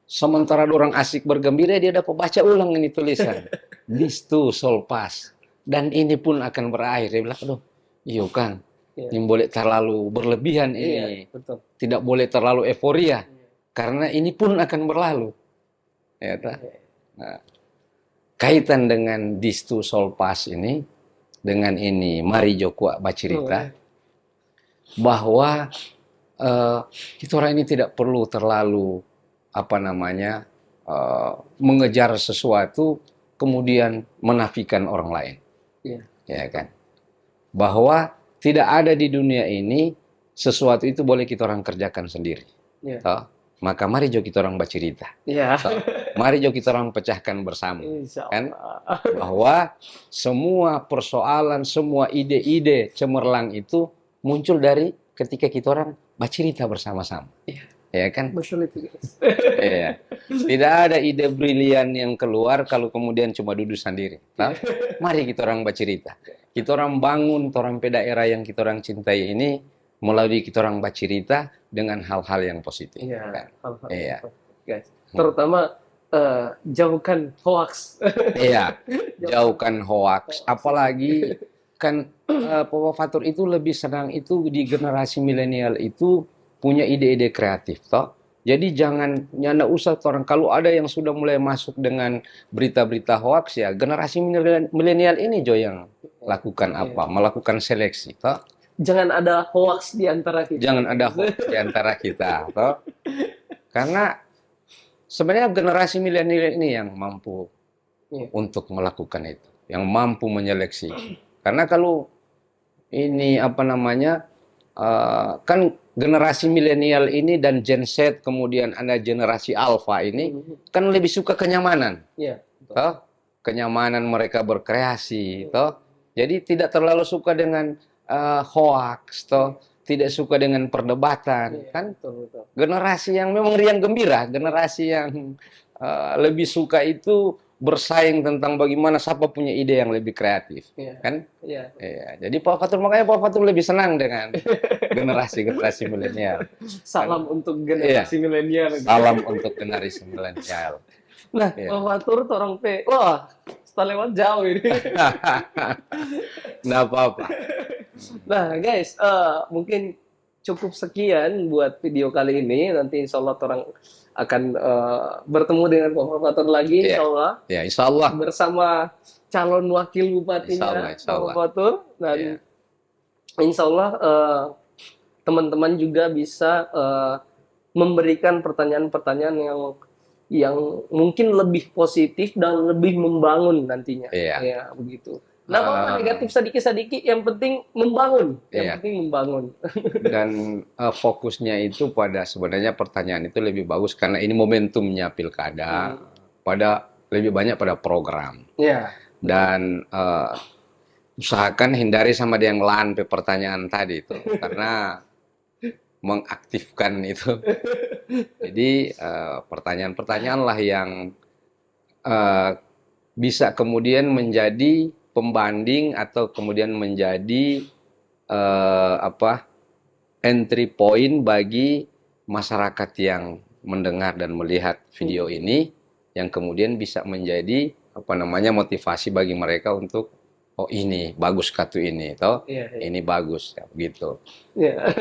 Sementara orang asik bergembira, dia dapat baca ulang ini tulisan. Distu sol pas. Dan ini pun akan berakhir. Dia bilang, aduh, iya kan. Ini boleh terlalu berlebihan ini. Betul. Tidak boleh terlalu euforia. Karena ini pun akan berlalu. Ya, nah, kaitan dengan distu sol pas ini, dengan ini, mari Joko bacirita, bahwa kita orang ini tidak perlu terlalu mengejar sesuatu kemudian menafikan orang lain. Ya kan? Bahwa tidak ada di dunia ini sesuatu itu boleh kita orang kerjakan sendiri. Maka mari jo kita orang bercerita. Mari jo kita orang pecahkan bersama. Kan? Bahwa semua persoalan, semua ide-ide cemerlang itu muncul dari ketika kita orang bercerita bersama-sama. ya kan? Betul itu guys. Iya. Tidak ada ide brilian yang keluar kalau kemudian cuma duduk sendiri. Nah, mari kita orang bercerita. Kita orang bangun orang daerah yang kita orang cintai ini melalui kita orang bercerita dengan hal-hal yang positif. Iya, Kan? hal-hal Iya. guys. Terutama jauhkan hoax. Iya, jauhkan hoax. Apalagi kan Papa Fatur itu lebih senang itu di generasi milenial itu punya ide-ide kreatif, toh. Jadi jangan nyanda usah orang kalau ada yang sudah mulai masuk dengan berita-berita hoax ya generasi milenial ini Jo yang lakukan apa? Melakukan seleksi, toh. Jangan ada hoax di antara kita. Jangan ada hoax di antara kita, toh. Karena sebenarnya generasi milenial ini yang mampu untuk melakukan itu, yang mampu menyeleksi. Karena kalau ini apa namanya, kan generasi milenial ini dan Gen Z, kemudian ada generasi Alpha ini, kan lebih suka kenyamanan. Iya. Toh? Kenyamanan mereka berkreasi, toh. Jadi tidak terlalu suka dengan hoax, toh. Tidak suka dengan perdebatan, kan? Betul. Generasi yang memang riang gembira, generasi yang lebih suka itu bersaing tentang bagaimana siapa punya ide yang lebih kreatif, kan? Iya. Jadi Pak Fatur makanya Pak Fatur lebih senang dengan generasi milenial. Salam untuk generasi milenial. Salam untuk generasi milenial. Nah, Pak Fatur torong pe, wah, setelah lewat jauh ini. Nggak apa-apa. Nah, guys, mungkin cukup sekian buat video kali ini. Nanti insya Allah orang akan bertemu dengan Pak Fatur lagi, insya Allah. Ya, insya Allah. Bersama calon wakil bupatinya, Pak Fatur. Dan insya Allah teman-teman juga bisa memberikan pertanyaan-pertanyaan yang mungkin lebih positif dan lebih membangun nantinya. Ya, begitu. Nah, apa negatif sedikit-sedikit, yang penting membangun. Yang penting membangun. Dan fokusnya itu pada sebenarnya pertanyaan itu lebih bagus karena ini momentumnya pilkada, pada lebih banyak pada program. Dan usahakan hindari sama dia yang lahan pertanyaan tadi itu karena mengaktifkan itu. Jadi pertanyaan-pertanyaan lah yang bisa kemudian menjadi pembanding atau kemudian menjadi entry point bagi masyarakat yang mendengar dan melihat video ini, yang kemudian bisa menjadi motivasi bagi mereka untuk oh ini bagus kartu ini, toh ini bagus, ya begitu. Ya,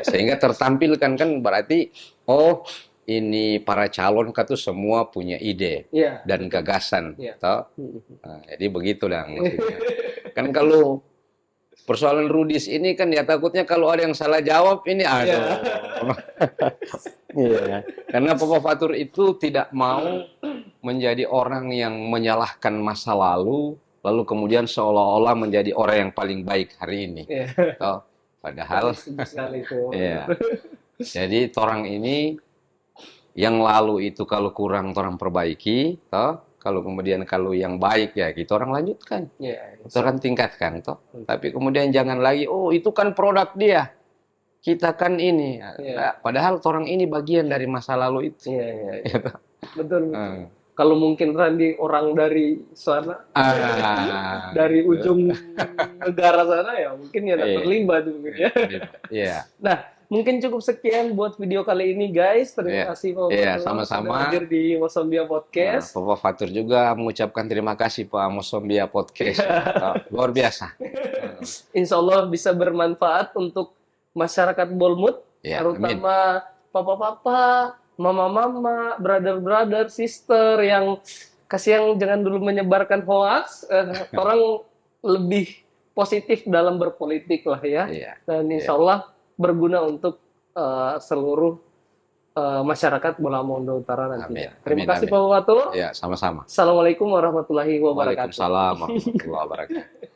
sehingga tertampilkan kan berarti oh ini para calon kartu semua punya ide dan gagasan, toh. Nah, jadi begitu dah maksudnya. Kan kalau persoalan Rudis ini kan ya takutnya kalau ada yang salah jawab ini Karena Papa Fatur itu tidak mau menjadi orang yang menyalahkan masa lalu kemudian seolah-olah menjadi orang yang paling baik hari ini. Toh, padahal jadi orang ini yang lalu itu kalau kurang orang perbaiki, toh. Kalau kemudian kalau yang baik ya kita orang lanjutkan, kita orang tingkatkan, toh. Tapi kemudian jangan lagi, oh itu kan produk dia, kita kan ini. Nah, padahal orang ini bagian dari masa lalu itu. Betul. Kalau mungkin Randi orang dari sana, dari ujung negara sana ya mungkin ya terlibat mungkin ya. Nah, mungkin cukup sekian buat video kali ini guys. Terima kasih Pak Fatur sama-sama hadir di Mosombia Podcast. Papa Fatur juga mengucapkan terima kasih Pak Mosombia Podcast. Luar biasa. Insya Allah bisa bermanfaat untuk masyarakat Bolmut, terutama papa-papa, mama-mama, brother-brother, sister yang kasihan jangan dulu menyebarkan hoax. Orang lebih positif dalam berpolitik lah ya. Dan insya Allah berguna untuk seluruh masyarakat Bola Mongondo Utara nantinya. Terima kasih Pak Fatur. Ya, sama-sama. Assalamualaikum warahmatullahi wabarakatuh. Waalaikumsalam warahmatullahi wabarakatuh.